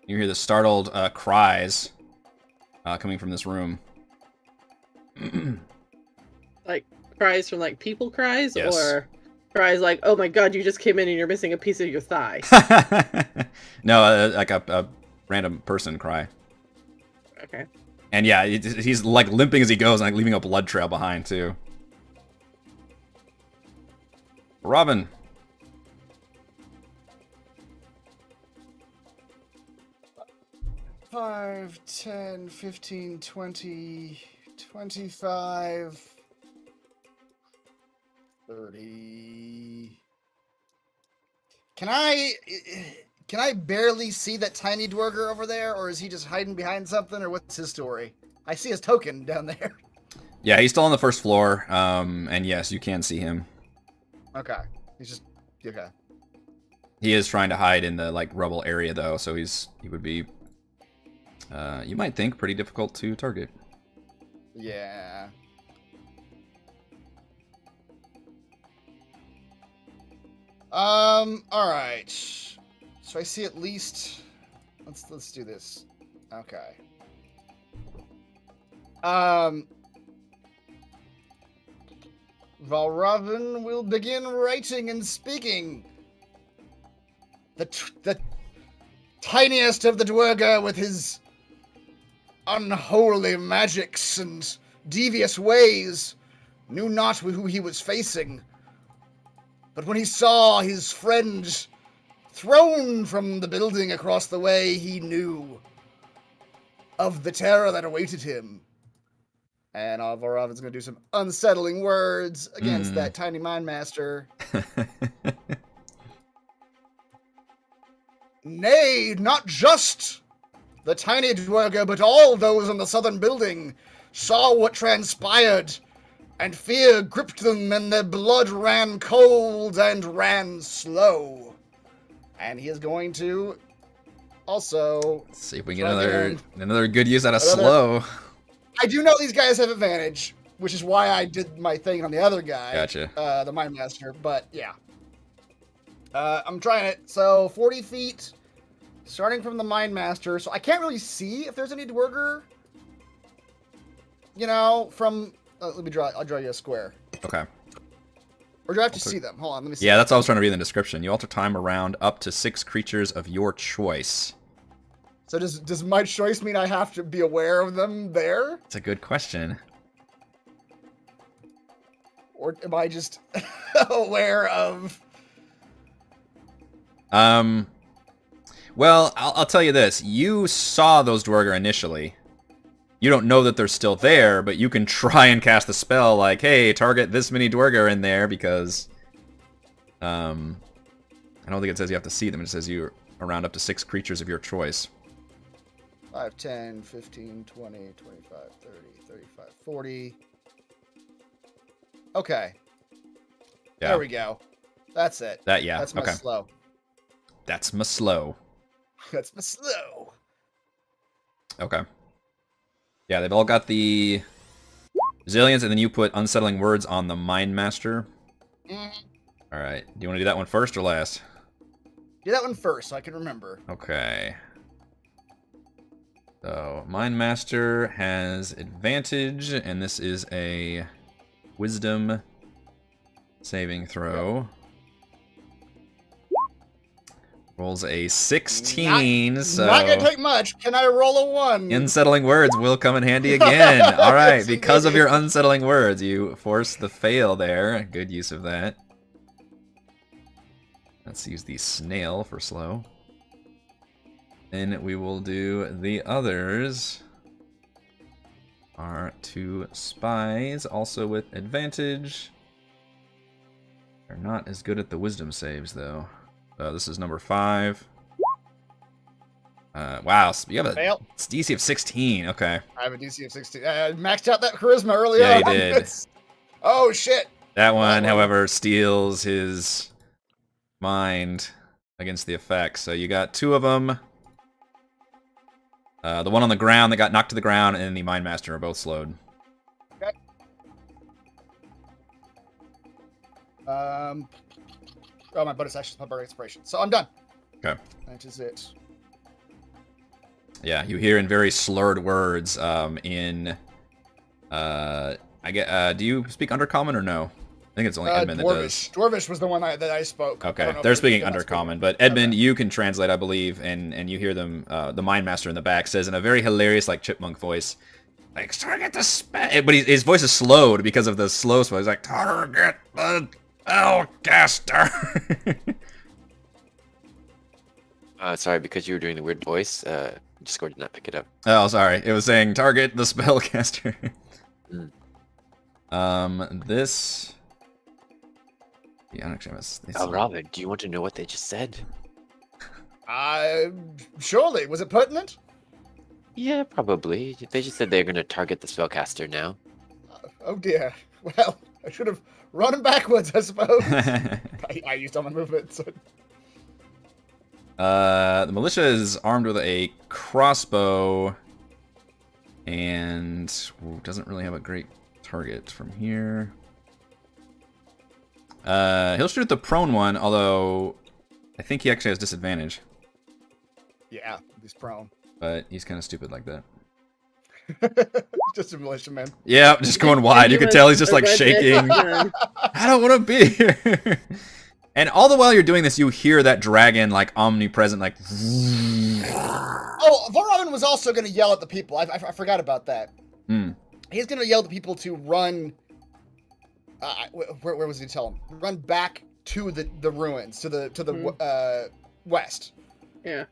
You hear the startled cries coming from this room. Like cries from like people cries, Yes. or cries like, "Oh my god, you just came in and you're missing a piece of your thigh." No, like a random person cry. Okay. And yeah, he's like limping as he goes and like leaving a blood trail behind too. Robin. Five, 10, 15, 20, 25, 30. Can I barely see that tiny duergar over there, or is he just hiding behind something, or what's his story? I see his token down there. Yeah, he's still on the first floor. And yes, you can see him. Okay. He's just okay. He is trying to hide in the like rubble area though, so he would be you might think pretty difficult to target. Yeah. All right. So I see at least. Let's do this. Okay. Valravn will begin writing and speaking. The tiniest of the duergar with his unholy magics and devious ways knew not who he was facing. But when he saw his friend thrown from the building across the way, he knew of the terror that awaited him. And Valravn's going to do some unsettling words against that tiny mind master. Nay, not just the tiny duergar, but all those in the southern building saw what transpired, and fear gripped them, and their blood ran cold and ran slow. And he is going to also... Let's see if we can get another good use out of Another- slow. I do know these guys have advantage, which is why I did my thing on the other guy. Gotcha. The Mind Master, but yeah. I'm trying it. So 40 feet, starting from the Mind Master. So I can't really see if there's any duergar. You know, from... let me draw. I'll draw you a square. Okay. Or do I have to see them? Hold on, let me see. Yeah, that's what I was trying to read in the description. You alter time around up to 6 creatures of your choice. So does my choice mean I have to be aware of them there? It's a good question. Or am I just aware of... Well, I'll tell you this. You saw those duergar initially. You don't know that they're still there, but you can try and cast the spell like, hey, target this many duergar in there because... I don't think it says you have to see them. It says you're around up to 6 creatures of your choice. 5, 10, 15, 20, 25, 30, 35, 40. Okay. Yeah. There we go. That's it. Yeah. That's my Okay. slow. That's my slow. That's my slow. Okay. Yeah, they've all got the resilience, and then you put unsettling words on the Mind Master. Mm. All right. Do you want to do that one first or last? Do that one first so I can remember. Okay. So, Mind Master has advantage, and this is a Wisdom saving throw. Rolls a 16, so... Not gonna take much. Can I roll a 1? Unsettling words will come in handy again. All right, Yes, because of indeed. your unsettling words, you force the fail there. Good use of that. Let's use the snail for slow. Then we will do the others. Our 2 spies, also with advantage. They're not as good at the wisdom saves, though. This is number 5. Wow, so you have a Fail. DC of 16. Okay. I have a DC of 16. Maxed out that charisma early Yeah, on. you did. It's- Oh, shit. That one, Wow. however, steals his mind against the effects. So you got 2 of them. The one on the ground that got knocked to the ground and the Mind Master are both slowed. Oh, my bonus action is my bardic inspiration. So I'm done. Okay. That is it. Yeah, you hear in very slurred words do you speak Undercommon or no? I think it's only Edmund that does. Dwarvish was the one that I spoke. I Okay, don't know if they're it's speaking still not Undercommon, speaking. but Edmund, you can translate, I believe, and you hear them. The Mind Master in the back says in a very hilarious, like chipmunk voice, like target the but his voice is slowed because of the slow spell. He's like target the spellcaster. Sorry, because you were doing the weird voice, Discord did not pick it up. Oh, sorry, it was saying target the spellcaster. This. Yeah, actually, Oh, Robin, do you want to know what they just said? Surely. Was it pertinent? Yeah, probably. They just said they're going to target the spellcaster now. Oh, dear. Well, I should have run him backwards, I suppose. I used all my movement. So... The militia is armed with a crossbow and doesn't really have a great target from here. He'll shoot the prone one, although I think he actually has disadvantage. Yeah, he's prone. But he's kind of stupid like that. Just a militia man. Yeah, just going wide. You can tell he's just like shaking. I don't want to be here. And all the while you're doing this, you hear that dragon like omnipresent, like. Oh, Vorravin was also going to yell at the people. I forgot about that. He's going to yell at the people to run. Where was he tell him? Run back to the ruins, to the west. Yeah.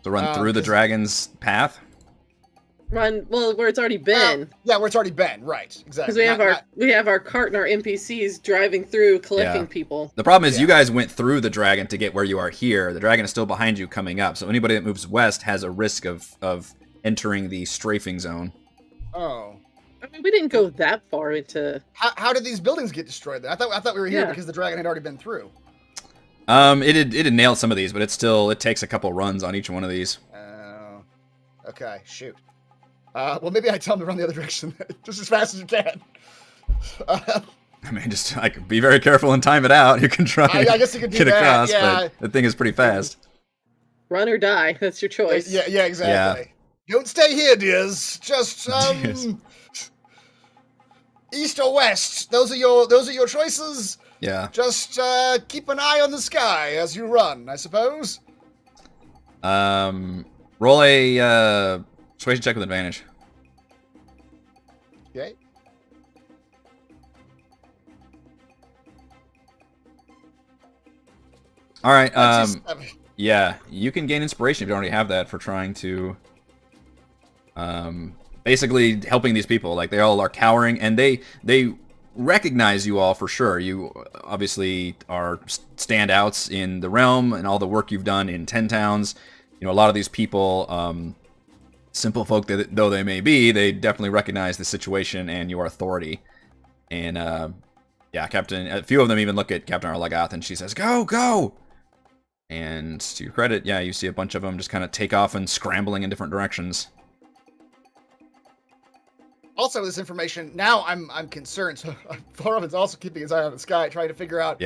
To run through the dragon's path. Run where it's already been. Yeah, where it's already been. Right. Exactly. Because we have our cart and our NPCs driving through, collecting people. The problem is you guys went through the dragon to get where you are here. The dragon is still behind you coming up. So anybody that moves west has a risk of entering the strafing zone. Oh. I mean, we didn't go that far into. How did these buildings get destroyed? Then I thought we were here because the dragon had already been through. It had nailed some of these, but it takes a couple runs on each one of these. Oh. Okay. Shoot. Well, maybe I tell him to run the other direction just as fast as you can. I mean, just like be very careful and time it out. You can try. I guess you could do get that. across, Yeah. but the thing is pretty fast. Run or die. That's your choice. Yeah, exactly. Yeah. Don't stay here, dears. Just east or west. Those are your choices. Yeah. Just keep an eye on the sky as you run, I suppose. Roll a persuasion check with advantage. Okay. All right. Yeah, you can gain inspiration if you already have that for trying to, basically helping these people. Like they all are cowering, and they recognize you all for sure. You obviously are standouts in the realm and all the work you've done in 10 towns. You know, a lot of these people, simple folk though they may be, they definitely recognize the situation and your authority. And yeah, a few of them even look at Captain Arlagath and she says, "Go, go!" And to your credit, yeah, you see a bunch of them just kind of take off and scrambling in different directions. Also, with this information, now I'm concerned. So Vorravin's also keeping his eye on the sky, trying to figure out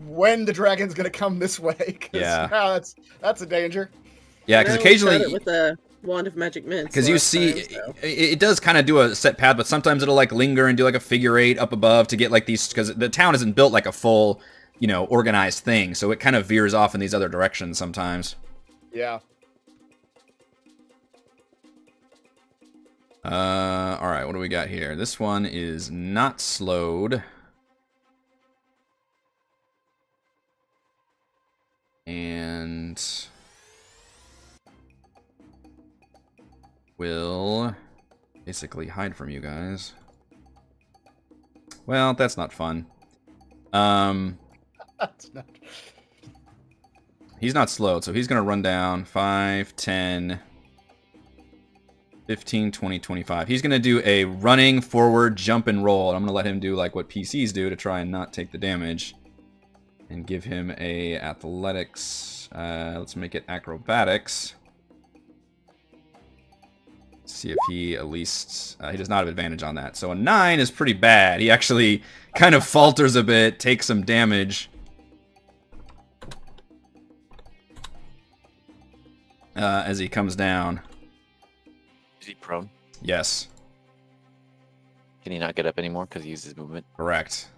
when the dragon's going to come this way. Yeah. Now that's a danger. Yeah, because occasionally With the wand of magic mints. Because you last see, time, so. it does kind of do a set path, but sometimes it'll like linger and do like a figure 8 up above to get like these, because the town isn't built like a full, organized thing, so it kind of veers off in these other directions sometimes. Yeah. All right, what do we got here? This one is not slowed. And will basically hide from you guys. Well, that's not fun. That's not... He's not slowed, so he's going to run down 5, 10, 15, 20, 25. He's going to do a running forward jump and roll. And I'm going to let him do like what PCs do to try and not take the damage. And give him a athletics. Let's make it acrobatics. See if he at least... he does not have advantage on that. So a 9 is pretty bad. He actually kind of falters a bit, takes some damage. As he comes down. Is he prone? Yes. Can he not get up anymore because he uses movement? Correct.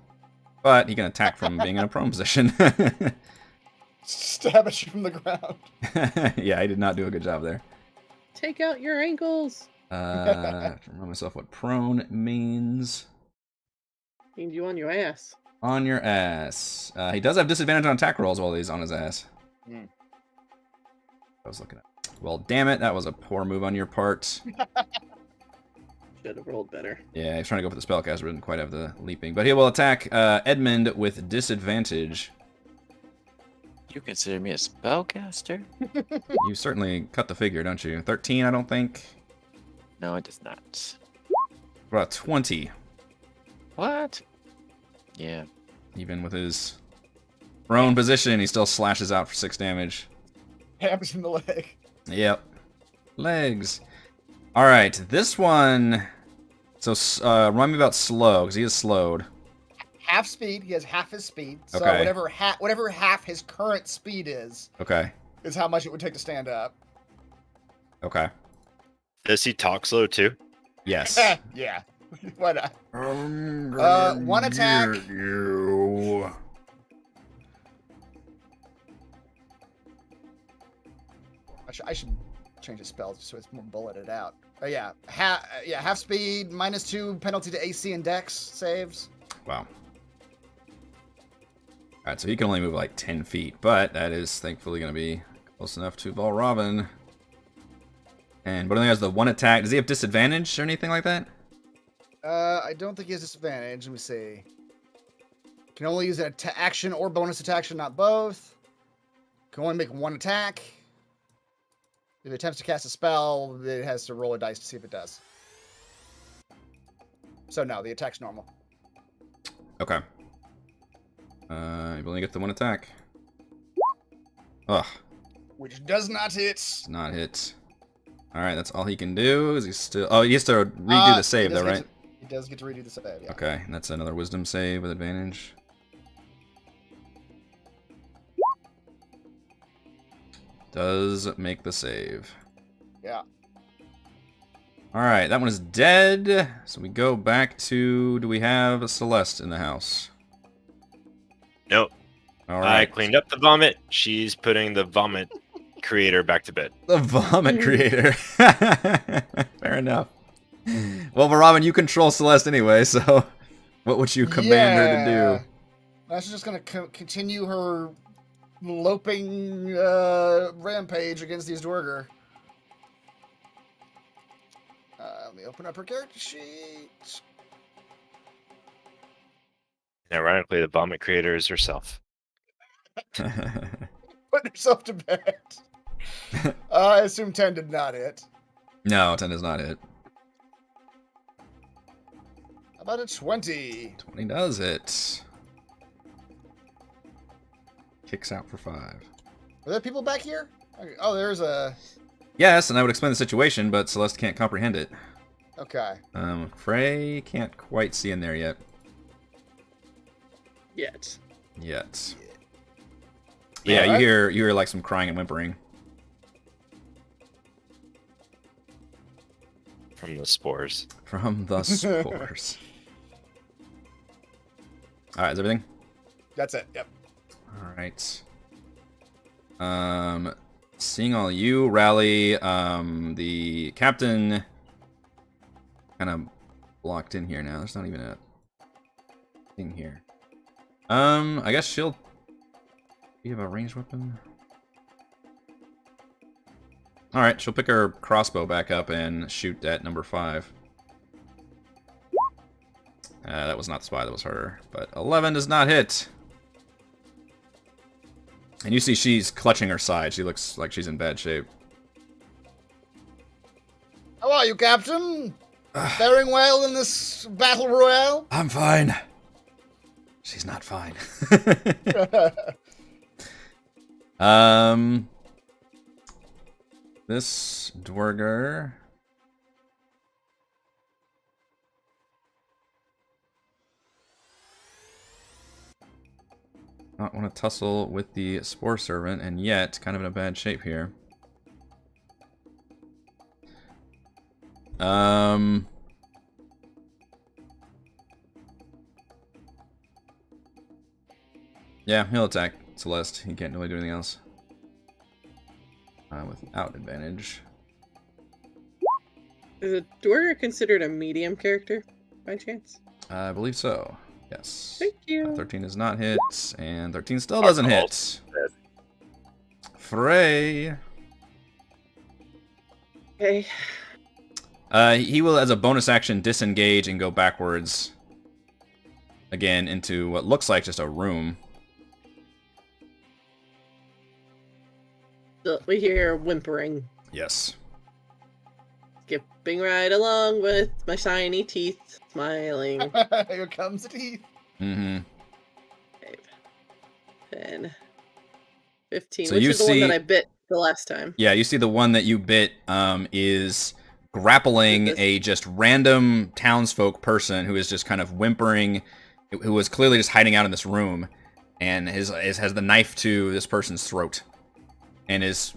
But he can attack from being in a prone position. Stab at you from the ground. Yeah, I did not do a good job there. Take out your ankles. I have to remind myself what prone means. Means you on your ass. On your ass. He does have disadvantage on attack rolls while he's on his ass. Hmm. I was looking at. Well, damn it, that was a poor move on your part. Should have rolled better. Yeah, he's trying to go for the spellcaster, didn't quite have the leaping. But he will attack Edmund with disadvantage. You consider me a spellcaster? You certainly cut the figure, don't you? 13, I don't think. No, it does not. What about 20? What? Yeah. Even with his prone position, he still slashes out for 6 damage. Hammers in the leg. Yep. Legs. All right, this one. So remind me about slow, because he is slowed. Half speed. He has half his speed. So Okay. whatever half his current speed is Okay. how much it would take to stand up. Okay. Does he talk slow too? Yes. Yeah. Why not? One attack. You. I should change his spells so it's more bulleted out. Oh yeah, half speed, -2 penalty to AC and Dex saves. Wow. All right, so he can only move like 10 feet, but that is thankfully going to be close enough to ball Robin. And but only has the one attack. Does he have disadvantage or anything like that? I don't think he has disadvantage. Let me see. Can only use an action or bonus attack, not both. Can only make one attack. If it attempts to cast a spell, it has to roll a dice to see if it does. So no, the attack's normal. Okay. You only get the one attack. Ugh. Which does not hit. Does not hit. All right, that's all he can do. Is he still? Oh, he has to redo the save, though, right? He does get to redo the save. Yeah. Okay, and that's another wisdom save with advantage. Does make the save. Yeah. All right, that one is dead. So we go back to. Do we have a Celeste in the house? Nope. All I right. cleaned up the vomit. She's putting the vomit creator back to bed. The vomit creator. Fair enough. Well, but Robin, you control Celeste anyway, so what would you command her to do? She's just gonna continue her loping rampage against these duergar. Let me open up her character sheet. And ironically, the vomit creator is herself. Put herself to bed. I assume 10 did not hit. No, 10 does not hit. How about a 20? 20 does hit. Kicks out for 5. Are there people back here? Okay. Oh, there's a... Yes, and I would explain the situation, but Celeste can't comprehend it. Okay. Frey can't quite see in there yet. Yet. Yeah, Yeah, you hear like some crying and whimpering. From the spores. From the spores. All right, is everything? That's it. Yep. All right. Seeing all you rally, the captain kind of blocked in here now. There's not even a thing here. I guess she'll. Do you have a ranged weapon? All right, she'll pick her crossbow back up and shoot at number 5. That was not the spy, that was her. But 11 does not hit. And you see she's clutching her side. She looks like she's in bad shape. How are you, Captain? Faring well in this battle royale? I'm fine. She's not fine. This duergar. Not want to tussle with the Spore servant, and yet kind of in a bad shape here. Yeah, he'll attack Celeste. He can't really do anything else. Without advantage. Is a duergar considered a medium character, by chance? I believe so. Yes. Thank you. 13 does not hit, and 13 still doesn't hit. Frey. Okay. He will, as a bonus action, disengage and go backwards again into what looks like just a room. So we hear whimpering. Yes. Skipping right along with my shiny teeth, smiling. Here comes the teeth. Mm-hmm. 10, 15, So which you is the one see- that I bit the last time. Yeah, you see the one that you bit is grappling a just random townsfolk person who is just kind of whimpering, who was clearly just hiding out in this room, and has the knife to this person's throat, and is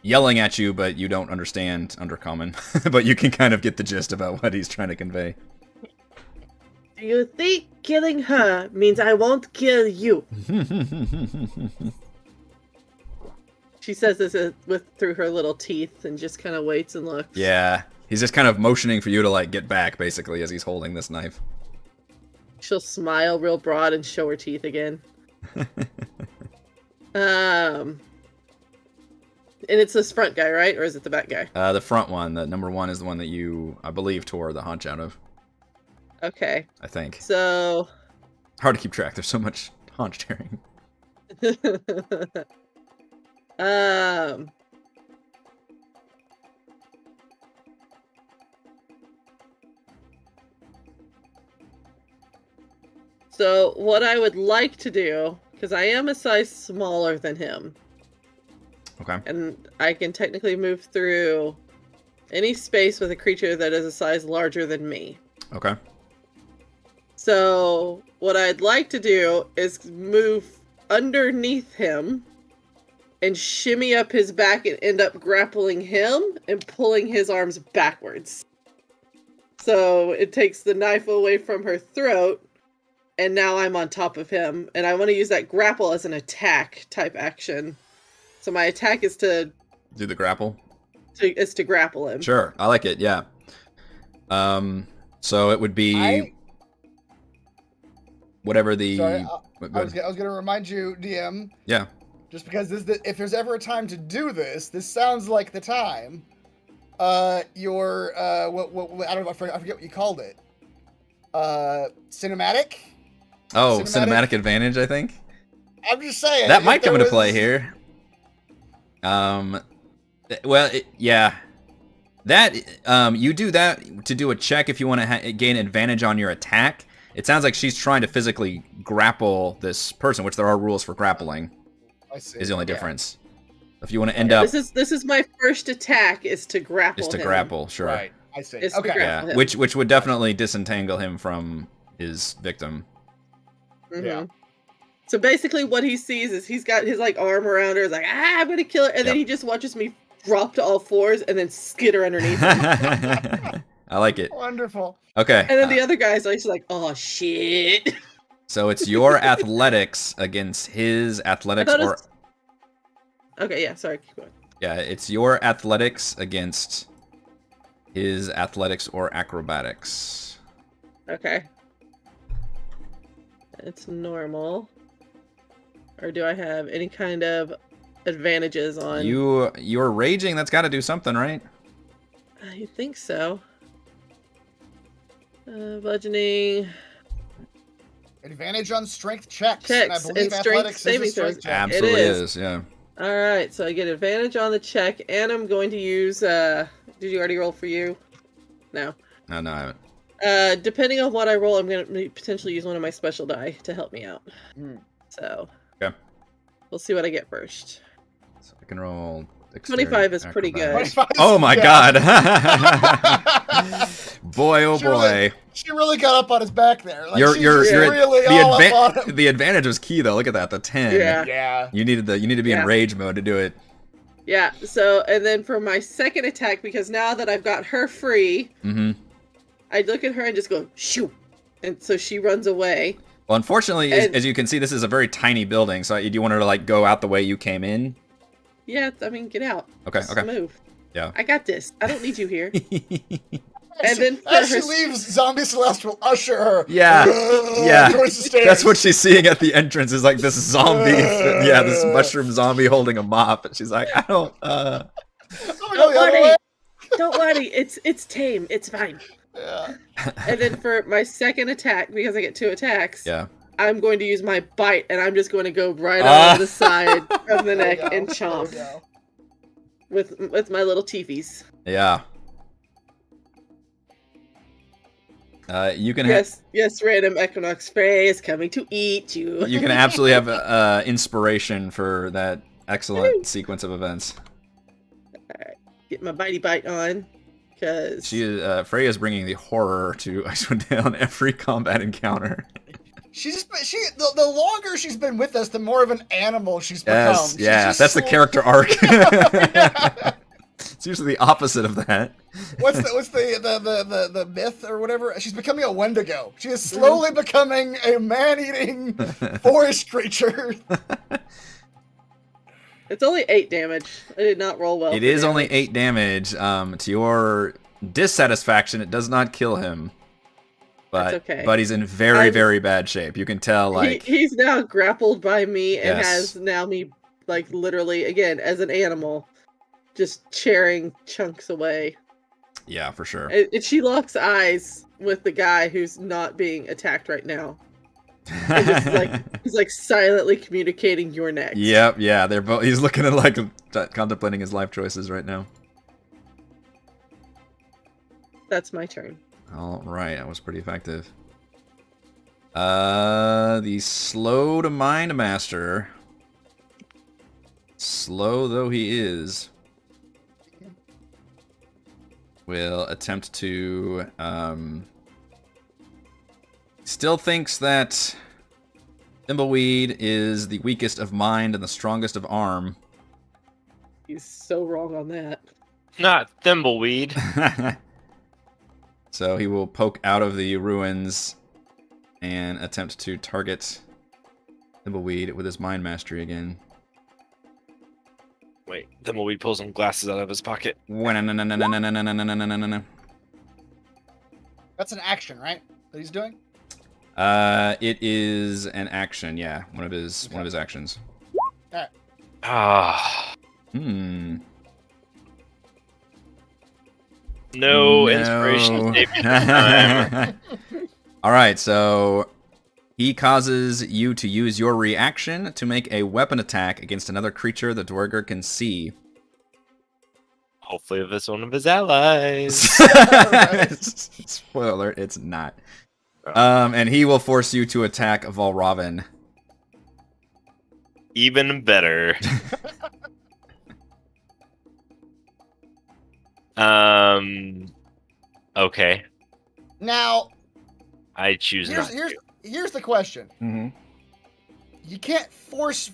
yelling at you, but you don't understand Undercommon, but you can kind of get the gist about what he's trying to convey. Do you think killing her means I won't kill you? She says this through her little teeth and just kind of waits and looks. Yeah, he's just kind of motioning for you to like get back, basically, as he's holding this knife. She'll smile real broad and show her teeth again. And it's this front guy, right? Or is it the back guy? The front one, the number 1, is the one that you, I believe, tore the haunch out of. Okay. I think. So... Hard to keep track. There's so much haunch tearing. So what I would like to do, because I am a size smaller than him, Okay. and I can technically move through any space with a creature that is a size larger than me. Okay. So what I'd like to do is move underneath him and shimmy up his back and end up grappling him and pulling his arms backwards. So it takes the knife away from her throat, and now I'm on top of him, and I want to use that grapple as an attack type action. So my attack is to Do the grapple. grapple him. Sure, I like it. Yeah. So it would be whatever the. Sorry, go I was ahead. going to remind you, DM, Yeah. just because if there's ever a time to do this, this sounds like the time. Your what I don't know, I forget what you called it. Cinematic. Oh, cinematic advantage. I think I'm just saying that if might come there into play was- here. Well, yeah. That you do that to do a check if you want to gain advantage on your attack. It sounds like she's trying to physically grapple this person, which there are rules for grappling. I see. Is the only Okay. difference. If you want to end up, This is my first attack is to grapple is to him. grapple, sure. Right. I see. It's to Okay. grapple. Yeah, him. which would definitely disentangle him from his victim. Mhm. Yeah. So basically what he sees is he's got his like arm around her, is like, I'm gonna kill her, and then Yep. he just watches me drop to all fours and then skitter underneath him. I like it. Wonderful. Okay. And then the other guy's like, oh shit. So it's your athletics against his athletics thought it or was- Okay, yeah, sorry, keep going. yeah, it's your athletics against his athletics or acrobatics. Okay. It's normal. Or do I have any kind of advantages on... You're raging, that's gotta do something, right? I think so. Bludgeoning. Advantage on strength checks. Checks And I believe and strength athletics is a saving strength throws. check. Absolutely is. is, yeah. Alright, so I get advantage on the check, and I'm going to use, did you already roll for you? No. No, I haven't. Depending on what I roll, I'm going to potentially use one of my special die to help me out. Hmm. So. Okay. We'll see what I get first. So I can roll dexterity, 25 is pretty good. acrobatics. 25 is- Oh my yeah. god. Boy, oh She really- boy. She really got up on his back there. Like, You're she was really the, all up on him. the advantage was key though. Look at that, the 10. Yeah. Yeah. You need to be in Yeah. rage mode to do it. Yeah, so, and then for my second attack, because now that I've got her free, Mm-hmm. I look at her and just go, shoo! And so she runs away. Well, unfortunately, And- as you can see, this is a very tiny building. So do you want her to like go out the way you came in? Yeah, I mean, get out. Okay, Just okay. move. Yeah. I got this. I don't need you here. As And she, then for as she her- leaves, Zombie Celeste will usher her. Yeah, yeah. Towards the stairs. That's what she's seeing at the entrance is like this zombie, yeah, this mushroom zombie holding a mop, and she's like, I don't. I'm gonna go Don't the other worry. way. Don't worry. It's tame. It's fine. Yeah. And then for my second attack, because I get 2 attacks, Yeah. I'm going to use my bite, and I'm just going to go right Ah. on the side of the There you neck go. and There chomp you go. with my little teefies. Yeah. You can have. Yes, random Equinox Frey is coming to eat you. You can absolutely have inspiration for that excellent sequence of events. Get my bitey bite on, because Frey is bringing the horror to Icewind Dale in every combat encounter. The longer she's been with us, the more of an animal she's become. Yes, She's yeah, just that's the slow- character arc. Yeah. It's usually the opposite of that. What's the myth or whatever? She's becoming a Wendigo. She is slowly becoming a man-eating forest creature. it's only 8 damage. I did not roll well. It for is only damage. 8 damage. To your dissatisfaction, it does not kill him. But, That's okay. but he's in very, I'm- very bad shape. You can tell, like, he's now grappled by me and Yes. has now me, like, literally, again, as an animal, just tearing chunks away. yeah, for sure. And she locks eyes with the guy who's not being attacked right now. And just, like, he's like silently communicating your next. Yep, yeah, they're both. He's looking at like contemplating his life choices right now. That's my turn. All right, that was pretty effective. The slow to mind master, slow though he is, will attempt to. Still thinks that Thimbleweed is the weakest of mind and the strongest of arm. He's so wrong on that. Not Thimbleweed. So he will poke out of the ruins and attempt to target Thimbleweed with his mind mastery again. Wait, Thimbleweed pulls some glasses out of his pocket. That's an action, right? That he's doing? It is an action, yeah. One of his actions. Ah, Hmm. no inspiration. Save me time. All right, so he causes you to use your reaction to make a weapon attack against another creature the duergar can see. Hopefully, if it's one of his allies. Spoiler alert, it's not. And he will force you to attack Volraven. Even better. Okay. Now, I choose not to. here's the question. Mm-hmm. You can't force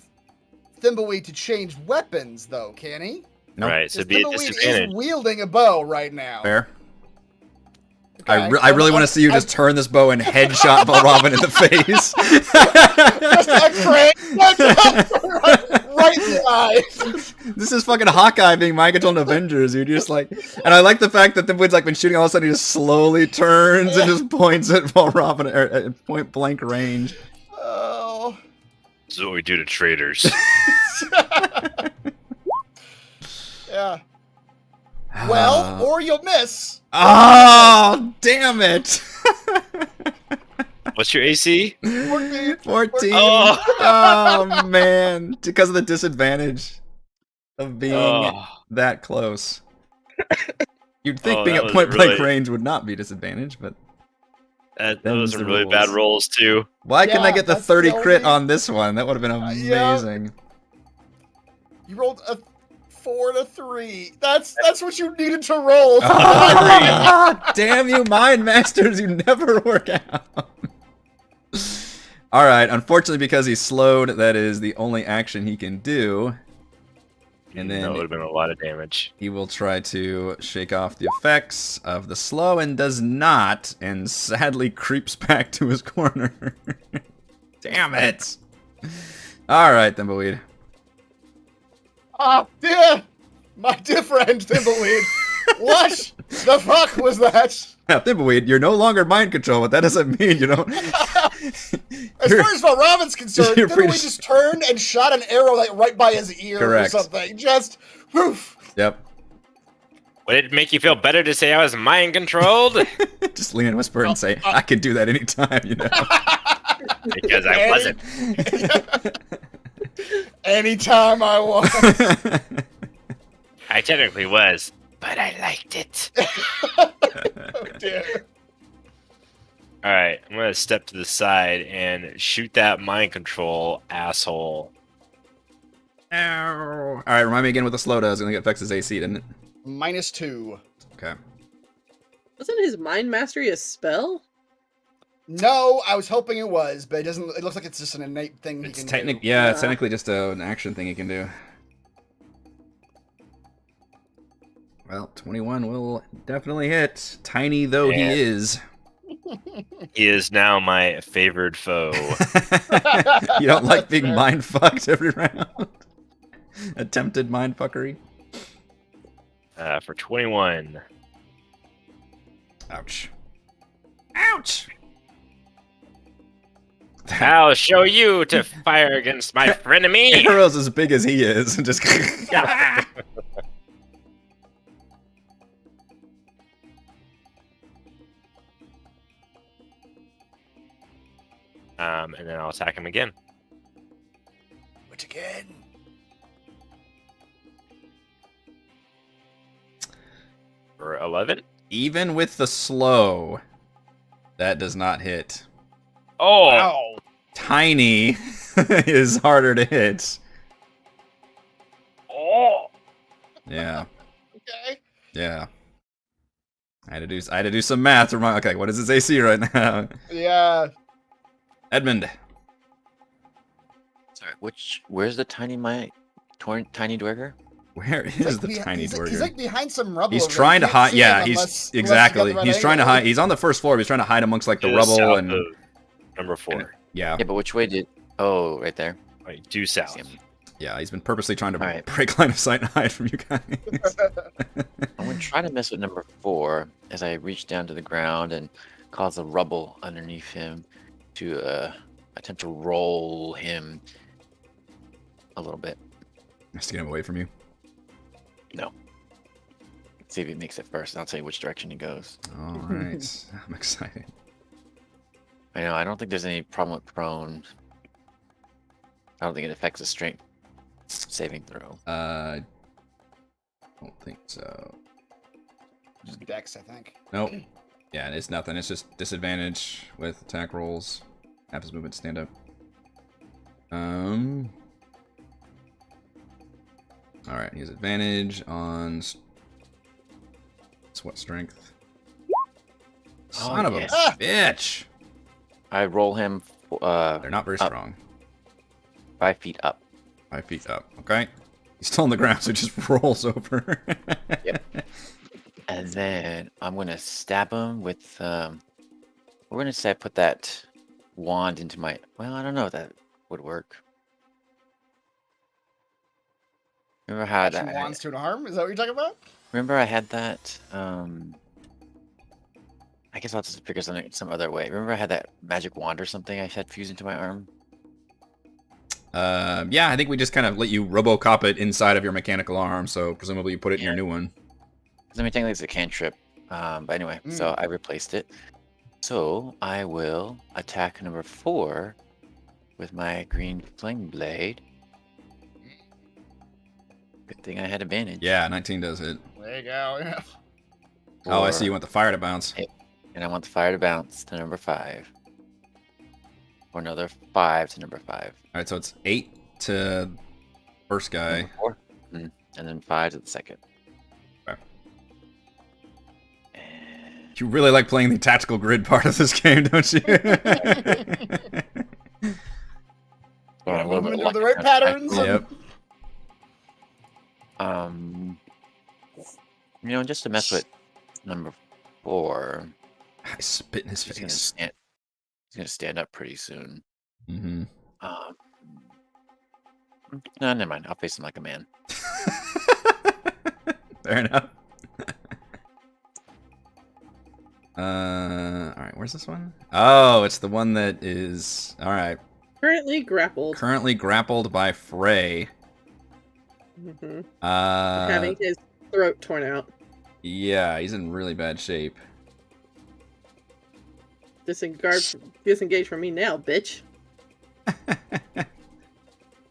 Thimbleweed to change weapons, though, can he? Nope. Right, so 'Cause be a Thimbleweed disadvantage. is wielding a bow right now. Fair. I really want to see you just turn this bow and headshot Valravn in the face. Just a right in the eyes. This is fucking Hawkeye being mind controlled in Avengers. You're just like, and I like the fact that the Wind's like been shooting, all of a sudden he just slowly turns and just points at Valravn at point blank range. Oh. This is what we do to traitors. Yeah. Well, or you'll miss. Oh, damn it! What's your AC? 14. 14. Oh. Oh man, because of the disadvantage of being that close. You'd think being that at was point blank really- range would not be disadvantage, but Those Them's are the really rules. bad rolls too. why couldn't I Yeah, get the that's 30 the crit only- on this one? That would have been Yeah. amazing. You rolled a 4 to 3. That's what you needed to roll. Ah, damn you, mind masters! You never work out. All right. Unfortunately, because he's slowed, that is the only action he can do. And that would then have been a lot of damage. he will try to shake off the effects of the slow and does not, and sadly creeps back to his corner. Damn it! All right, Thimbleweed. Ah, dear, my dear friend Thimbleweed. What the fuck was that? Now, Thimbleweed, you're no longer mind control, but that doesn't mean you don't. As far as Valravn's concerned, you're pretty Thimbleweed just turned and shot an arrow like right by his ear Correct. or something. Just woof. Yep. Would it make you feel better to say I was mind controlled? Just lean and whisper and say, "I can do that anytime," you know. Because I wasn't. Anytime I want. I technically was, but I liked it. Oh dear. All right, I'm gonna step to the side and shoot that mind control asshole. Ow. All right, remind me again what the slow does. I think it affects his AC, didn't it? -2. Okay. Wasn't his mind mastery a spell? No, I was hoping it was, but it doesn't. It looks like it's just an innate thing. It's he can technic. do. Yeah, it's technically just an action thing he can do. Well, 21 will definitely hit. Tiny though he Yeah. is. He is now my favored foe. You don't like That's being fair. mind fucked every round. Attempted mind fuckery. For 21. Ouch. Ouch. I'll show you to fire against my frenemy. Arrow's as big as he is, and just. And then I'll attack him again. Which again? For 11. Even with the slow, that does not hit. Oh, Wow. Tiny is harder to hit. oh. Yeah, Okay. yeah. I had to do some math. Okay, what is his AC right now? Yeah. Edmund. Sorry, where's the tiny tiny duergar? Where is the tiny he's Duergar? like behind some rubble. He's over there. trying You to can't hide. see Yeah, him he's unless you exactly. get the right He's trying to angle. hide. He's on the first floor. But he's trying to hide amongst like the Due rubble south and of number 4. yeah, Yeah, but which way did? Oh, right there. Wait, due south. See him. yeah. He's been purposely trying to Alright. break line of sight and hide from you guys. I'm gonna try to mess with number 4 as I reach down to the ground and cause the rubble underneath him to attempt to roll him a little bit. Just to get him away from you. See if he makes it first, and I'll tell you which direction he goes. All right, I'm excited. I know, I don't think there's any problem with prone. I don't think it affects the strength saving throw. Don't think so. Just Dex, I think. Nope. Yeah, it's nothing. It's just disadvantage with attack rolls. Half his movement to stand up. All right, he has advantage on what strength? Son of yes. a bitch! I roll him They're not very Up. strong. 5 feet up. 5 feet up. Okay. He's still on the ground, so he just rolls over. Yep. And then I'm gonna stab him with. We're gonna say I put that wand into my. Well, I don't know if that would work. Remember how Action wands to an arm? Is that what you're talking about? Remember I had that. I guess I'll just figure something some other way. Remember I had that magic wand or something I had fused into my arm. Yeah, I think we just kind of let you RoboCop it inside of your mechanical arm, so presumably you put it in your new one. Because I mean, technically it's a cantrip. But anyway, so I replaced it. So I will attack number 4 with my green flame blade. Good thing I had advantage. Yeah, 19 does hit. There you go. Yeah. Oh, I see. You want the fire to bounce. And I want the fire to bounce to number 5. Or another 5 to number 5. All right, so it's 8 to first guy. Number 4. And then 5 to the second. Okay. You really like playing the tactical grid part of this game, don't you? Well, Movement of the right patterns. Yep. You know, just to mess with number 4. I spit in his He's face. gonna stand up pretty soon. Mm-hmm. No, never mind. I'll face him like a man. Fair enough. All right, where's this one? Oh, it's the one that is all right. Currently grappled. Currently grappled by Frey. Having his throat torn out. Yeah, he's in really bad shape. Disengage from me now, bitch.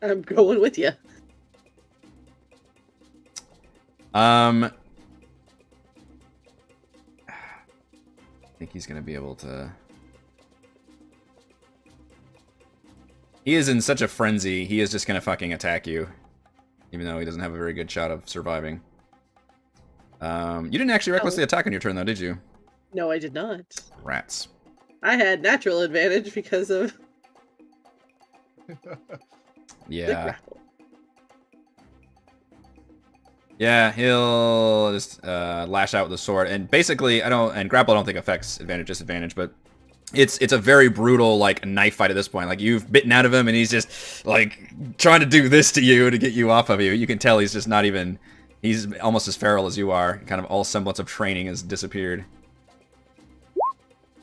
I'm going with you. I think he's gonna be able to. He is in such a frenzy. He is just gonna fucking attack you, even though he doesn't have a very good shot of surviving. You didn't actually recklessly attack on your turn, though, did you? No, I did not. Rats. I had natural advantage because of the Yeah. grapple. Yeah, he'll just lash out with the sword, and basically, and grapple I don't think affects advantage disadvantage, but it's a very brutal like knife fight at this point. Like you've bitten out of him, and he's just like trying to do this to you to get you off of you. You can tell he's just not even. He's almost as feral as you are. Kind of all semblance of training has disappeared.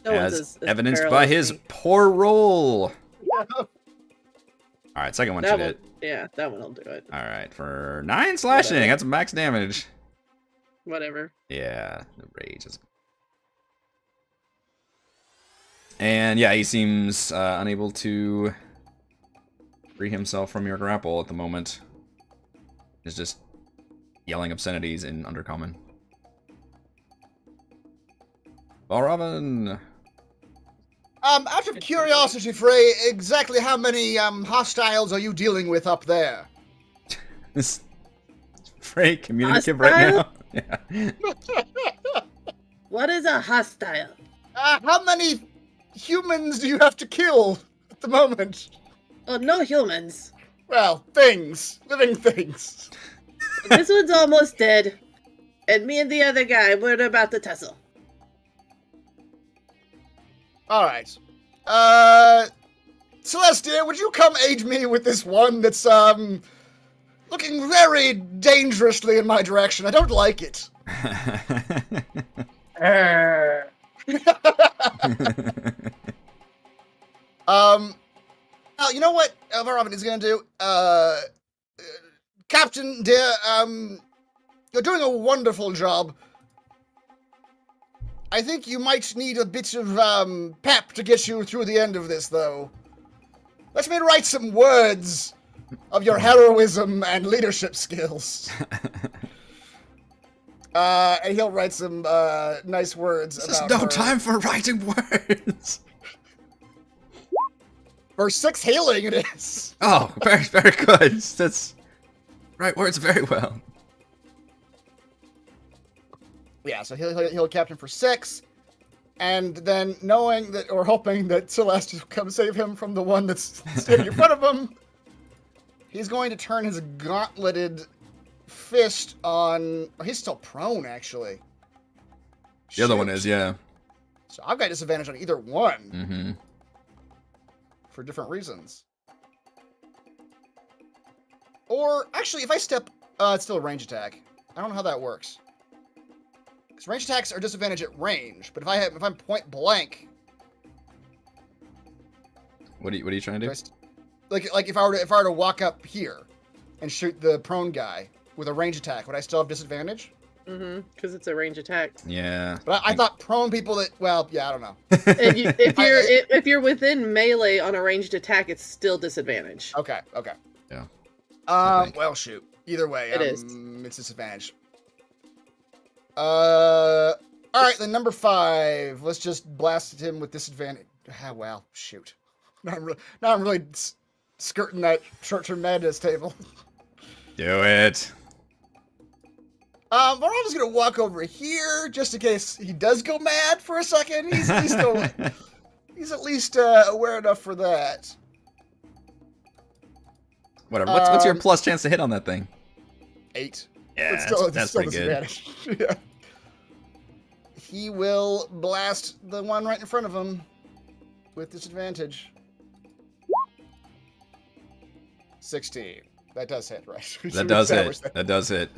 No one's As as evidenced feral by as his me. poor roll. Alright, second one That should one- hit. Yeah, that one will do it. Alright, for 9 slashing. Whatever. That's max damage. Whatever. Yeah, the rage is. And yeah, he seems unable to free himself from your grapple at the moment. He's just yelling obscenities in Undercommon. Valravn! Out of curiosity, Frey, exactly how many hostiles are you dealing with up there? Is Frey communicative right now? Yeah. What is a hostile? How many humans do you have to kill at the moment? Oh, no humans. Well, things. Living things. This one's almost dead. And me and the other guy, we're about to tussle. Alright. Celestia, would you come aid me with this one that's, looking very dangerously in my direction? I don't like it. Now, you know what Valravn is gonna do? Captain, dear, you're doing a wonderful job. I think you might need a bit of, pep to get you through the end of this, though. Let me write some words of your heroism and leadership skills. And he'll write some, nice words This about is no her. time for writing words! For 6 healing it is. Oh, very, very good. That's right words very well. Yeah, so he'll captain for 6, and then knowing that, or hoping that Celeste will come save him from the one that's standing in front of him, he's going to turn his gauntleted fist on. Oh, he's still prone, actually. The other one Shoot. is, yeah. So I've got disadvantage on either one Mm-hmm. for different reasons. Or actually, if I step, it's still a range attack. I don't know how that works. Because range attacks are disadvantage at range, but if I'm point blank, What are you trying to do? like if I were to walk up here and shoot the prone guy with a range attack, would I still have disadvantage? Mm-hmm. Because it's a range attack. Yeah. But I thought prone people that, well, yeah, I don't know. If you're within melee on a ranged attack, it's still disadvantage. Okay. Yeah. I think. Well, shoot. Either way, It is. It's disadvantage. All right, then number 5. Let's just blast him with disadvantage. Ah, well, shoot. Now I'm really skirting that short-term madness table. Do it. But I'm just gonna walk over here just in case he does go mad for a second. He's still he's at least aware enough for that. Whatever. What's your plus chance to hit on that thing? 8. Yeah, It's that's pretty good. disadvantage. Yeah. He will blast the one right in front of him with disadvantage. 16. That does hit, right? That does hit. That does hit.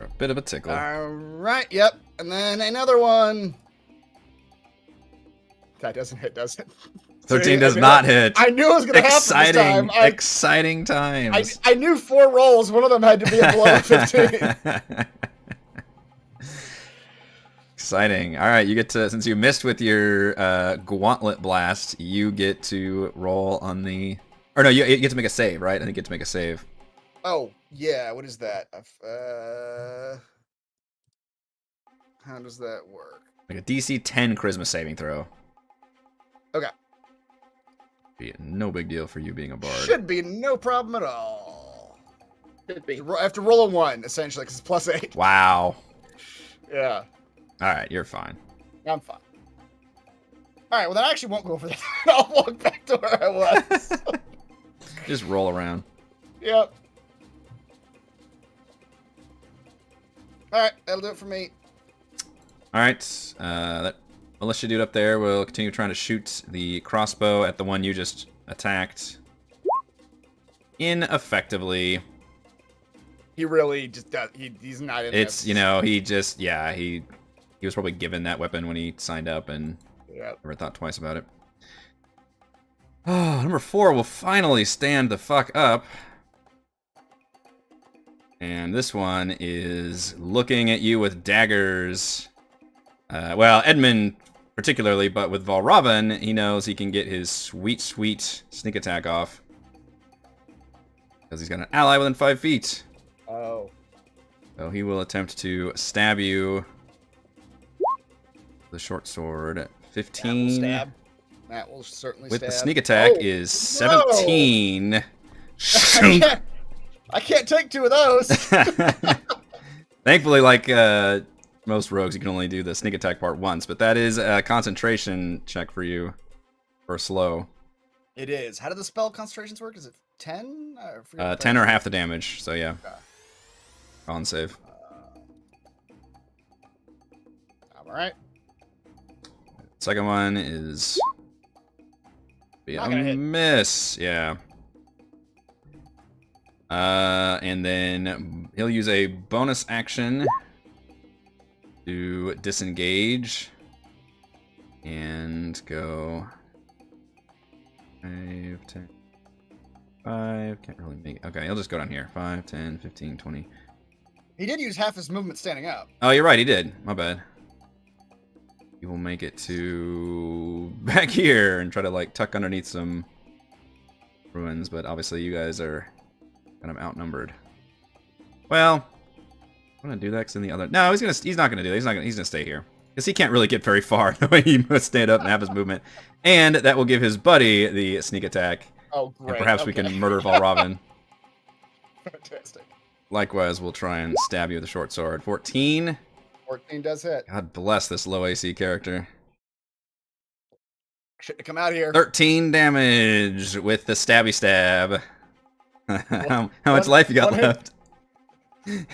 A bit of a tickle. All right. Yep. And then another one. That doesn't hit, does it? 13 does not hit. I knew it was going to happen this time. Exciting times. I knew 4 rolls. One of them had to be below 15. Exciting. All right, you get to, since you missed with your gauntlet blast, you get to roll on the, or no, you get to make a save, right? I think you get to make a save. Oh, yeah. What is that? How does that work? Like a DC 10 charisma saving throw. Okay. Be no big deal for you being a bard. Should be no problem at all. Should be. I have to roll a 1, essentially, because it's plus 8. Wow. Yeah. All right, you're fine. I'm fine. All right, well, then I actually won't go for that. I'll walk back to where I was. Just roll around. Yep. All right, that'll do it for me. All right, unless you do it up there, we'll continue trying to shoot the crossbow at the one you just attacked. Ineffectively. He really just does. He's not in It's, this. you know, he just, yeah, he was probably given that weapon when he signed up and Yep. never thought twice about it. Oh, number 4 will finally stand the fuck up. And this one is looking at you with daggers. Well, Edmund particularly, but with Valravn, he knows he can get his sweet, sweet sneak attack off. Because he's got an ally within 5 feet. Oh. So he will attempt to stab you. The short sword. 15. Stab. That will certainly With stab. the sneak attack Oh, is 17. I can't take 2 of those. Thankfully, like most rogues, you can only do the sneak attack part once, but that is a concentration check for you for slow. It is. How do the spell concentrations work? Is it 10? 10 or half the damage, so yeah. Okay. Con save. All right. Second one is be Not a gonna hit. miss, yeah. And then he'll use a bonus action to disengage and go 5, 10, 5, can't really make it. Okay, he'll just go down here. 5, 10, 15, 20. He did use half his movement standing up. Oh, you're right, he did. My bad. He will make it to back here and try to like tuck underneath some ruins, but obviously you guys are kind of outnumbered. Well, I'm gonna do that because in the other. No, he's not gonna do that. He's gonna stay here because he can't really get very far the way he must stand up and have his movement, and that will give his buddy the sneak attack. Oh, great. And perhaps we can murder Valravn. Fantastic. Likewise, we'll try and stab you with a short sword. 14. 14 does hit. God bless this low AC character. Shouldn't have come out here. 13 damage with the stabby stab. How much life you got one hit. left?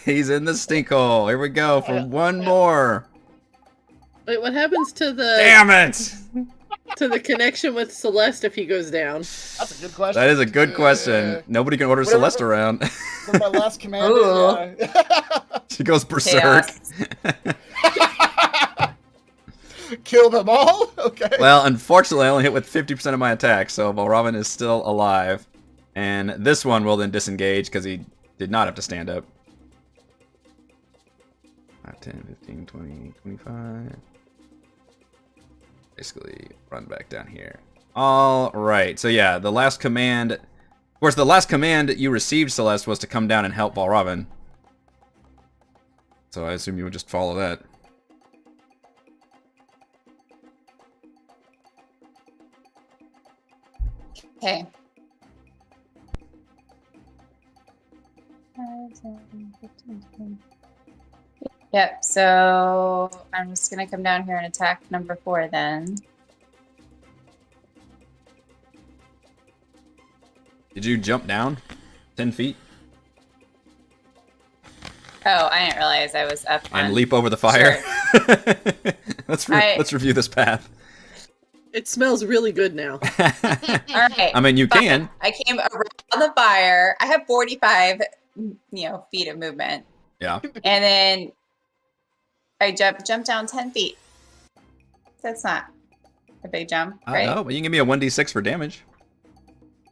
He's in the stink hole. Here we go for one more. Wait, what happens to the Damn it! to the connection with Celeste if he goes down? That's a good question. That is a good question. Nobody can order Whatever- Celeste around. What my last command Ooh. is. She goes berserk. Kill them all? Okay. Well, unfortunately, I only hit with 50% of my attack, so Valravn is still alive. And this one will then disengage because he did not have to stand up. 5, 10, 15, 20, 25. Basically, run back down here. All right. So yeah, the last command. Of course, the last command you received, Celeste, was to come down and help Valravn. So I assume you would just follow that. Okay. Yep, so I'm just gonna come down here and attack number 4 then. Did you jump down 10 feet Oh, I didn't realize I was up and on- leap over the fire? Sure. Let's review this path. It smells really good now. All right. I mean, you Fine. can. I came around the fire. I have 45, feet of movement. Yeah. And then I jumped down 10 feet. That's not a big jump, right? No, but you can give me a 1d6 for damage.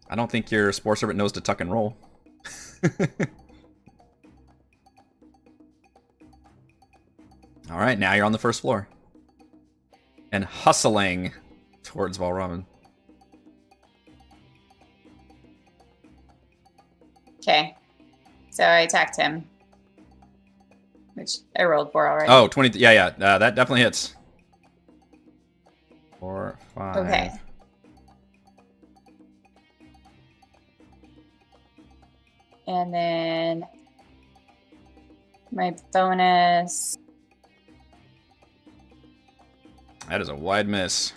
I don't think your Spore Servant knows to tuck and roll. All right, now you're on the first floor. And hustling towards Valravn. Okay. So I attacked him. Which I rolled for already. Oh, 20. Yeah. That definitely hits. 4, 5. Okay. And then my bonus. That is a wide miss.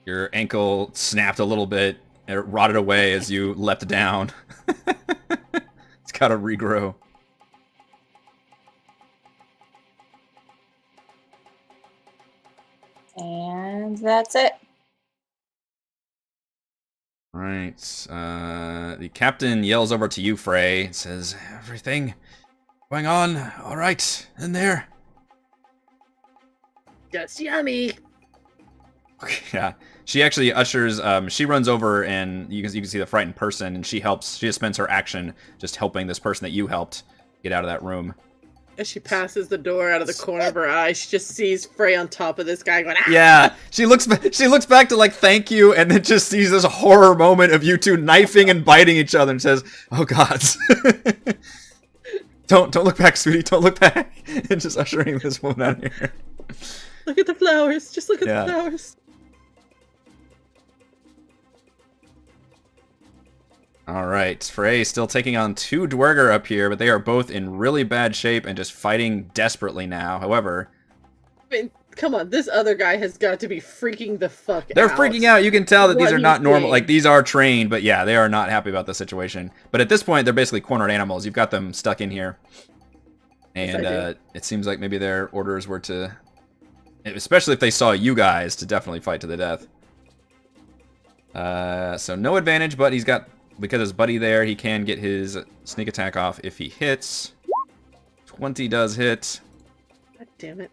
Your ankle snapped a little bit. It rotted away as you leapt down. It's got to regrow. And that's it. Right. The captain yells over to you, Frey. Says, "Everything going on all right in there?" Just yummy. Yeah. She actually ushers. She runs over, and you can see the frightened person, and she helps. She just spends her action just helping this person that you helped get out of that room. As she passes the door out of the corner of her eye, she just sees Frey on top of this guy going, ah! Yeah, she looks back to like thank you, and then just sees this horror moment of you two knifing and biting each other, and says, "Oh God, don't look back, sweetie, don't look back," and just ushering this woman out of here. Look at the flowers. Just look at Yeah. the flowers. All right, Frey still taking on 2 duergar up here, but they are both in really bad shape and just fighting desperately now. However, I mean, come on. This other guy has got to be freaking the fuck they're out. freaking out. You can tell that these What are do not you normal. think? Like, these are trained, but yeah, they are not happy about the situation. But at this point, they're basically cornered animals. You've got them stuck in here. Yes, And I do. it seems like maybe their orders were to, especially if they saw you guys, to definitely fight to the death. So no advantage, but he's got, because his buddy there, he can get his sneak attack off if he hits. 20 does hit. God damn it.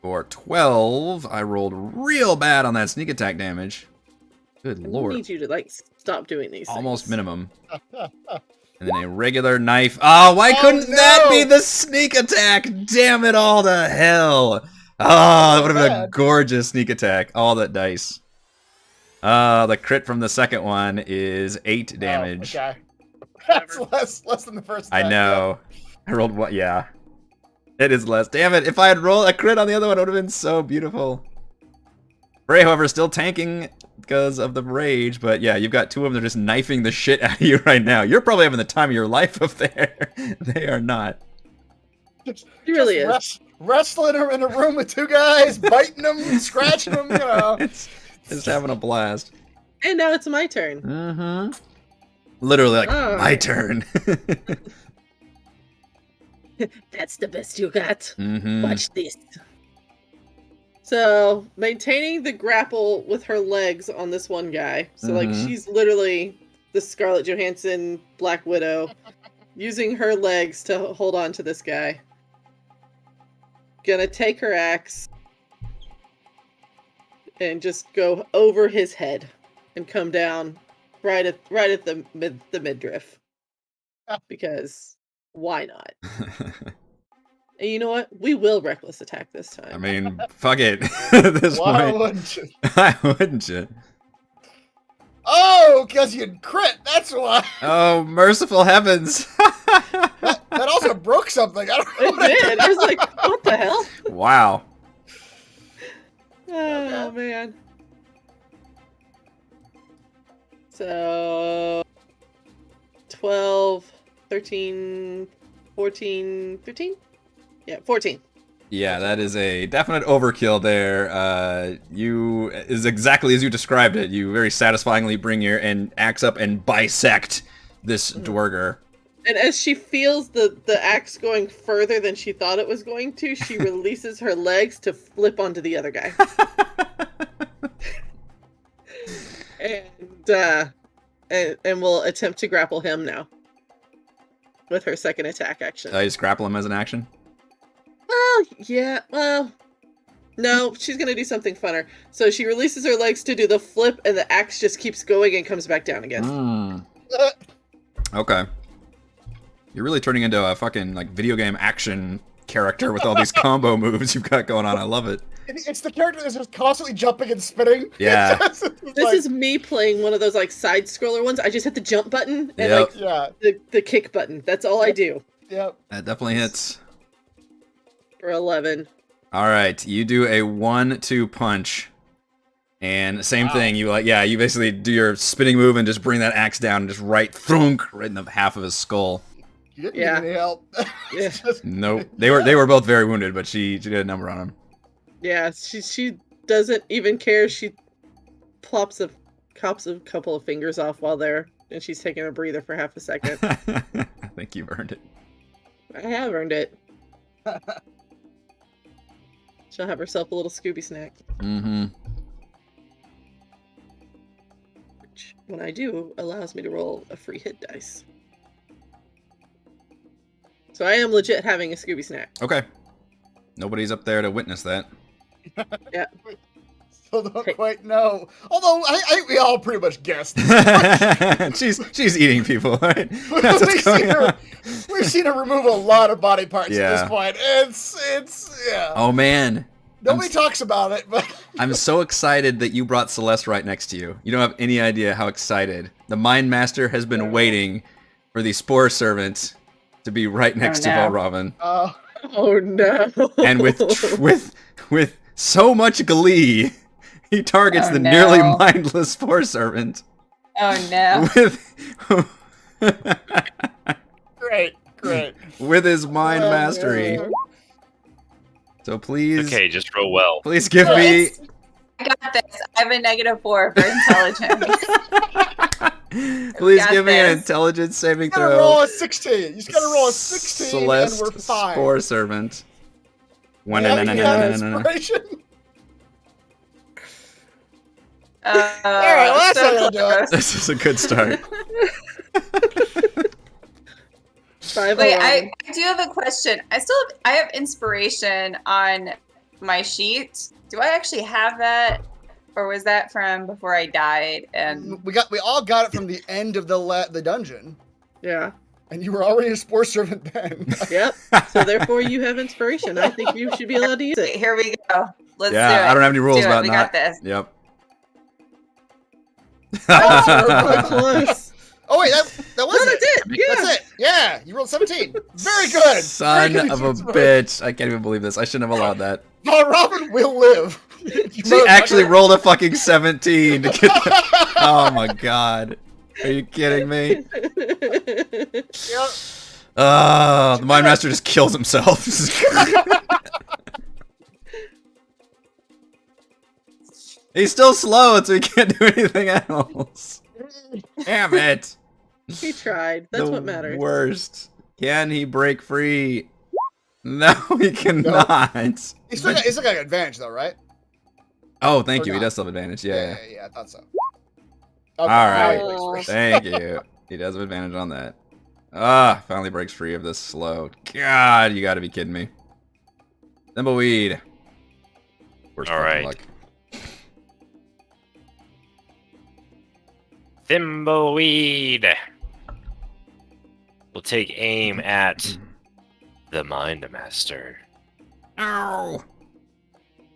For 12, I rolled real bad on that sneak attack damage. Good I lord. need you to, like, stop doing these Almost things. minimum. And then a regular knife. Oh, why Oh, couldn't that no! be the sneak attack? Damn it all to hell. Oh, that would have been a Bad. gorgeous sneak attack. All that dice. The crit from the second one is 8 damage. Oh, okay. That's less than the first I time. know. I rolled what? Yeah. It is less. Damn it. If I had rolled a crit on the other one, it would have been so beautiful. Frey, however, is still tanking because of the rage. But yeah, you've got 2 of them that are just knifing the shit out of you right now. You're probably having the time of your life up there. They are not. It really is. Wrestling her in a room with 2 guys, biting them, scratching them, you know. It's having a blast. And now it's my turn. Mm-hmm. Literally, like, Oh. my turn. That's the best you got. Mm-hmm. Watch this. So, maintaining the grapple with her legs on this one guy. So, like, Mhm. she's literally the Scarlett Johansson Black Widow, using her legs to hold on to this guy. Gonna take her axe and just go over his head and come down right at the midriff. Because why not? And you know what? We will reckless attack this time. I mean, fuck it. At this Why point, wouldn't you? why wouldn't you? Oh, because you'd crit. That's why. Oh, merciful heavens! That also broke something. I don't know. It What did. I was like, what the hell? Wow. Oh, man. So, 12, 13, 14, 15? Yeah, 14. Yeah, that is a definite overkill there. You is exactly as you described it. You very satisfyingly bring your axe up and bisect this duergar. And as she feels the axe going further than she thought it was going to, she releases her legs to flip onto the other guy. And will attempt to grapple him now. With her second attack action. I just grapple him as an action. Well, yeah, well... No, she's gonna do something funner. So she releases her legs to do the flip, and the axe just keeps going and comes back down again. Mm. Okay. You're really turning into a fucking like video game action character with all these combo moves you've got going on. I love it. It's the character that's just constantly jumping and spinning. Yeah. It's This is me playing one of those like side scroller ones. I just hit the jump button and Yep. like Yeah. the kick button. That's all I do. Yep. That definitely hits. For 11. All right, you do a 1-2 punch, and same thing. You you basically do your spinning move and just bring that axe down and just right thunk right in the half of his skull. You didn't Yeah. need any help. Yeah. Just- Nope, they were both very wounded, but she did a number on him. Yeah, she doesn't even care. She chops a couple of fingers off while there, and she's taking a breather for half a second. I think you've earned it. I have earned it. She'll have herself a little Scooby snack. Mm-hmm. Which, when I do, allows me to roll a free hit dice. So I am legit having a Scooby snack. Okay. Nobody's up there to witness that. Yeah. Still don't quite know. Although I think we all pretty much guessed. she's eating people, right? That's what's going on. We've seen her remove a lot of body parts Yeah. at this point. It's yeah. Oh man. Nobody talks about it, but I'm so excited that you brought Celeste right next to you. You don't have any idea how excited. The Mind Master has been waiting for the Spore servant to be right next to no. Valravn. Oh no! And with so much glee, he targets Oh, the no. nearly mindless Spore servant. Oh no. great. With his mind Oh, mastery. no. So please, Okay, just roll well. please give me. I got this. I have a -4 for intelligence. Please got give me an this. intelligence saving You gotta throw. roll a 16. You just gotta roll a 16 Celeste and we're fine. Spore servant. One, Yeah, no, no, you no, got no, no, no, no. inspiration. All All right, well, that's not gonna do it. This is a good start. 5 Wait, 11. I do have a question. I have inspiration on my sheet. Do I actually have that, or was that from before I died? And We all got it from the end of the dungeon, Yeah. and you were already a Spore servant then. Yep. So therefore, you have inspiration. I think you should be allowed to use wait, it. here we go. Let's do it. Yeah, I don't have any rules Do it. about We not. got this. Yep. Oh, close. Oh wait, that was No, it. that's it. Yeah. That's it. Yeah, you rolled 17. Very good. Son Very good of a inspiration. bitch. I can't even believe this. I shouldn't have allowed that. Robin will live. She actually rolled a fucking 17 to get the... Oh my god. Are you kidding me? Yep. Oh, the Mind Master just kills himself. He's still slow, so he can't do anything else. Damn it. He tried. That's The what matters. Worst. Can he break free? No, he cannot. He's still got advantage though, right? Oh, thank Or you. He not. does have advantage. Yeah. Yeah, I thought so. All right. Oh. Thank you. He does have advantage on that. Ah, finally breaks free of this slow. God, you got to be kidding me. Thimbleweed. Worst All fucking right. luck. Thimbleweed. We'll take aim at the Mind Master. Ow.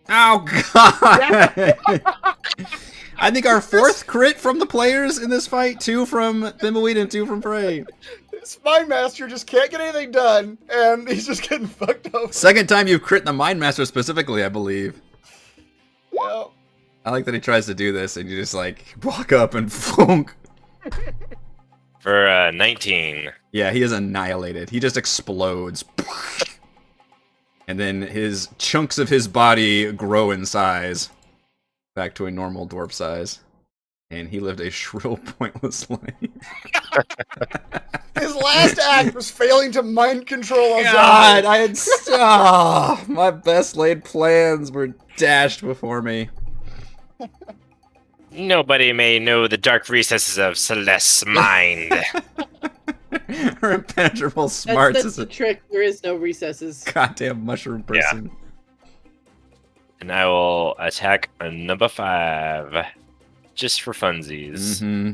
Oh, God. I think our fourth crit from the players in this fight. 2 from Thimbleweed and 2 from Frey. This Mind Master just can't get anything done, and he's just getting fucked over. Second time you've crit the Mind Master specifically, I believe. Yeah. I like that he tries to do this and you just like walk up and flunk. For 19. Yeah, he is annihilated. He just explodes. And then his chunks of his body grow in size back to a normal dwarf size. And he lived a shrill, pointless life. His last act was failing to mind control us. God, I had my best laid plans were dashed before me. Nobody may know the dark recesses of Celeste's mind. Her impenetrable smarts That's is the a trick. There is no recesses. goddamn mushroom person. And I will attack a number 5. Just for funsies. Mm-hmm.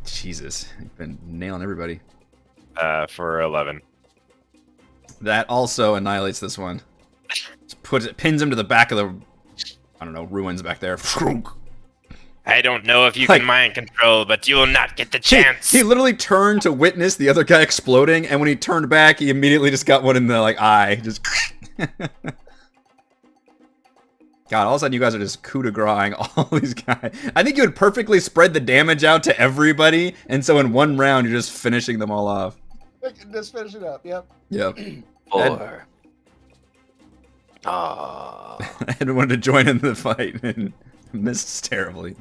Jesus, you've been nailing everybody. For 11. That also annihilates this one. Just pins him to the back of the, I don't know, ruins back there. I don't know if you Like- can mind control, but you will not get the chance. He literally turned to witness the other guy exploding, and when he turned back, he immediately just got one in the eye. Just. God, all of a sudden you guys are just coup de grace-ing all these guys. I think you would perfectly spread the damage out to everybody, and so in one round you're just finishing them all off. Just finish it up. Yep. Yep. 4. Ah. Ed wanted to join in the fight and missed terribly.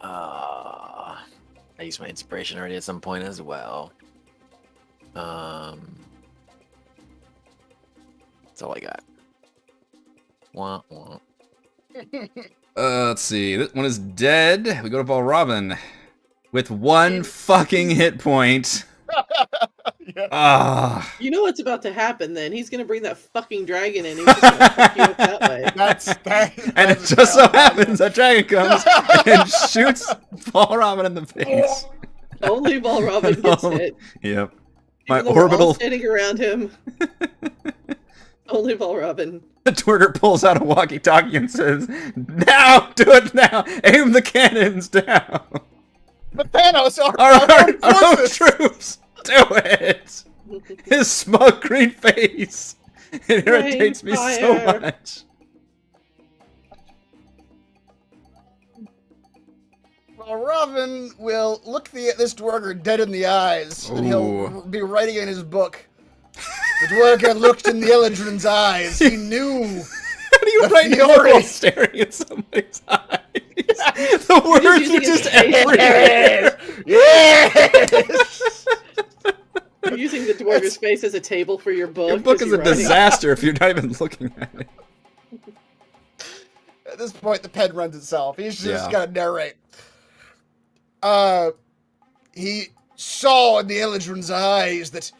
I used my inspiration already at some point as well. That's all I got. Wah, wah. Let's see. This one is dead. We go to Valrobin with 1 fucking hit point. Yeah. Ah. You know what's about to happen then. He's gonna bring that fucking dragon in and he's just gonna fuck you up that way. And it just so happens that dragon comes and shoots Valrobin in the face. Only Valrobin gets hit. Yep. My Even though we're all orbital. standing around him. Only Valrobin. The Duergar pulls out a walkie-talkie and says, "Now, do it now. Aim the cannons down. But Thanos are Our own troops. Do it." His smug green face. It irritates me so fire. much. Well, Robin will look this Duergar dead in the eyes, and he'll be writing in his book. The Duergar looked in the Eldrin's eyes. He knew. How do you The write fury. that while staring at somebody's eyes? The words using are his just face. everywhere. Yes! You're using the Duergar's face as a table for your book. Your book as is a you're writing. disaster if you're not even looking at it. At this point, the pen runs itself. He's just Yeah. got to narrate. He saw in the Eldrin's eyes that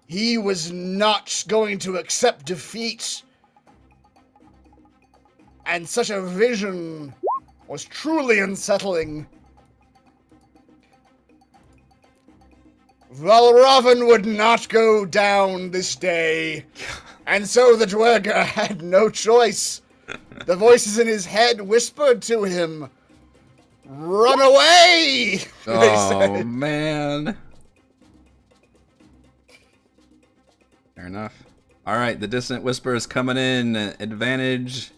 he was not going to accept defeat. And such a vision was truly unsettling. Valravn would not go down this day, and so the Duergar had no choice. The voices in his head whispered to him, "Run away!" they Oh, said. man. Fair enough. All right, the Dissonant Whisper is coming in. Advantage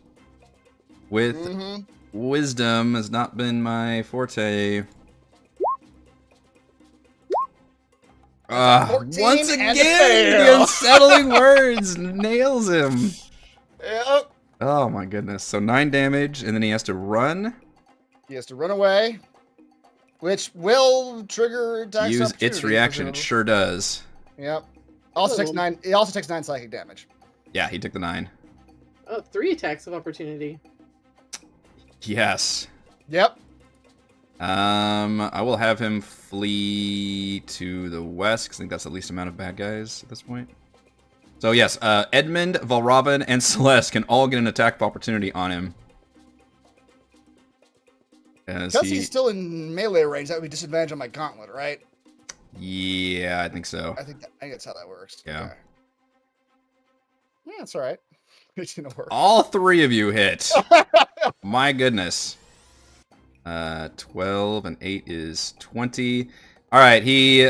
with Mhm. Wisdom has not been my forte. 14 Once and a again, fail. the unsettling words nails him. Yep. Oh my goodness. So 9 damage, and then he has to run. He has to run away. which will trigger attacks. Use its reaction. It sure does. Yep. Also takes Oh. 9. It also takes 9 psychic damage. Yeah, he took the 9. Oh, 3 attacks of opportunity. Yes. Yep. I will have him flee to the west, because I think that's the least amount of bad guys at this point. So yes, Edmund, Valravn, and Celeste can all get an attack of opportunity on him. Because he's still in melee range, that would be disadvantage on my gauntlet, right? Yeah, I think so. I think that's how that works. Yeah. Okay. Yeah, that's all right. It's gonna work. All 3 of you hit. My goodness. 12 and 8 is 20. All right, he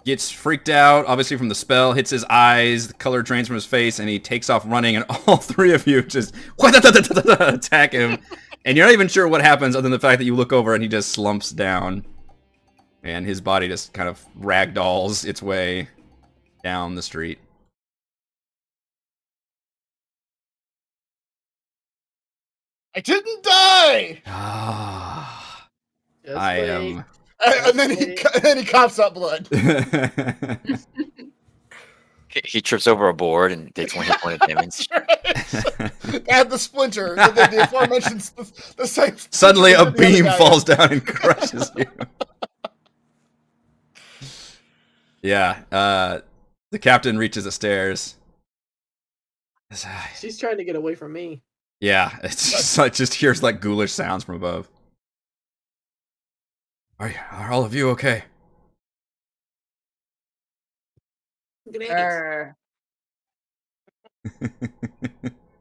gets freaked out, obviously from the spell, hits his eyes, the color drains from his face, and he takes off running, and all 3 of you just attack him. And you're not even sure what happens other than the fact that you look over and he just slumps down. And his body just kind of ragdolls its way down the street. I didn't die! Ah, Just I wait. am... And then he coughs up blood. He trips over a board and takes 1 hit point of damage. Add the splinter. The aforementioned the same. Suddenly a splinter the other beam guy. falls down and crushes you. Yeah, the captain reaches the stairs. She's trying to get away from me. Yeah, it's just, it just hears like ghoulish sounds from above. Are all of you okay? Frey's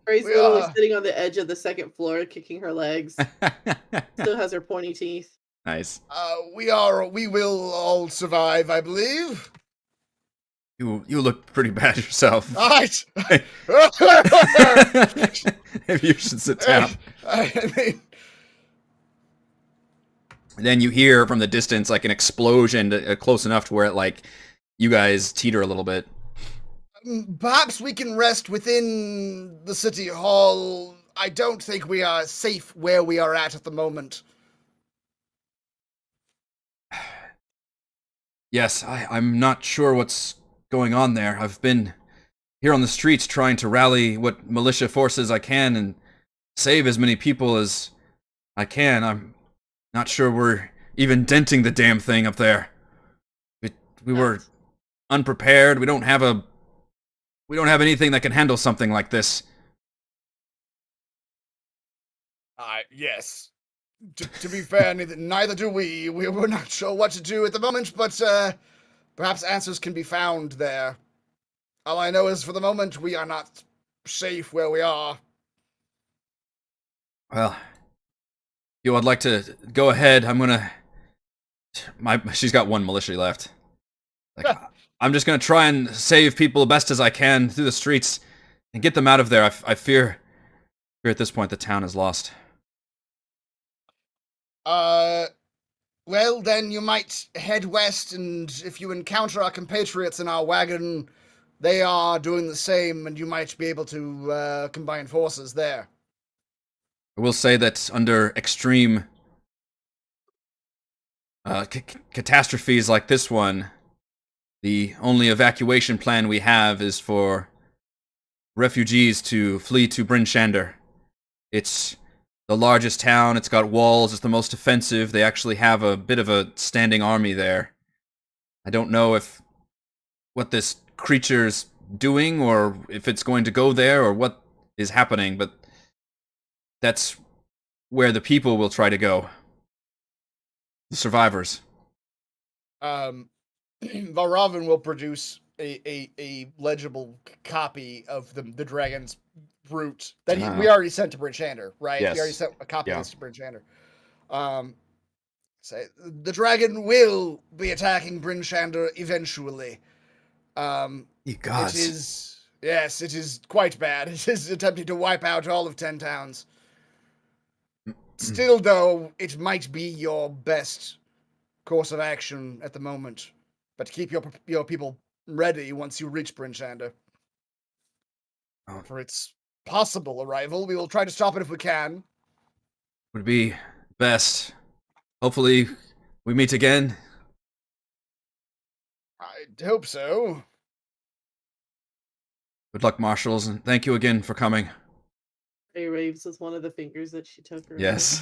We literally are. sitting on the edge of the 2nd floor, kicking her legs. Still has her pointy teeth. Nice. We will all survive, I believe. You look pretty bad yourself. All right. Maybe you should sit down. I mean, Then you hear from the distance like an explosion close enough to where it like you guys teeter a little bit. perhaps we can rest within the city hall. I don't think we are safe where we are at the moment. Yes, I'm not sure what's going on there. I've been here on the streets trying to rally what militia forces I can and save as many people as I can. I'm not sure we're even denting the damn thing up there. We were unprepared. We don't have anything that can handle something like this. Yes. To be fair, neither do we. We're not sure what to do at the moment, but perhaps answers can be found there. All I know is for the moment we are not safe where we are. Well, I'd like to go ahead. I'm gonna. She's got 1 militia left. Like, I'm just gonna try and save people the best as I can through the streets and get them out of there. I fear at this point the town is lost. Well, then you might head west, and if you encounter our compatriots in our wagon, they are doing the same, and you might be able to combine forces there. I will say that under extreme catastrophes like this one, the only evacuation plan we have is for refugees to flee to Bryn Shander. It's the largest town, it's got walls, it's the most defensive, they actually have a bit of a standing army there. I don't know what this creature's doing, or if it's going to go there, or what is happening, but that's where the people will try to go. The survivors. Valravn will produce a legible copy of the dragon's route that we already sent to Bryn Shander, right? Yes. We already sent a copy of this to Bryn Shander. Say the dragon will be attacking Bryn Shander eventually. You gods. It is quite bad. It is attempting to wipe out all of 10 towns. Still, though, it might be your best course of action at the moment. But keep your people ready once you reach Bryn Shander. For its possible arrival, we will try to stop it if we can. Would be best. Hopefully We meet again. I hope so. Good luck, Marshals, and thank you again for coming. Frey waves with one of the fingers that she took earlier. Yes.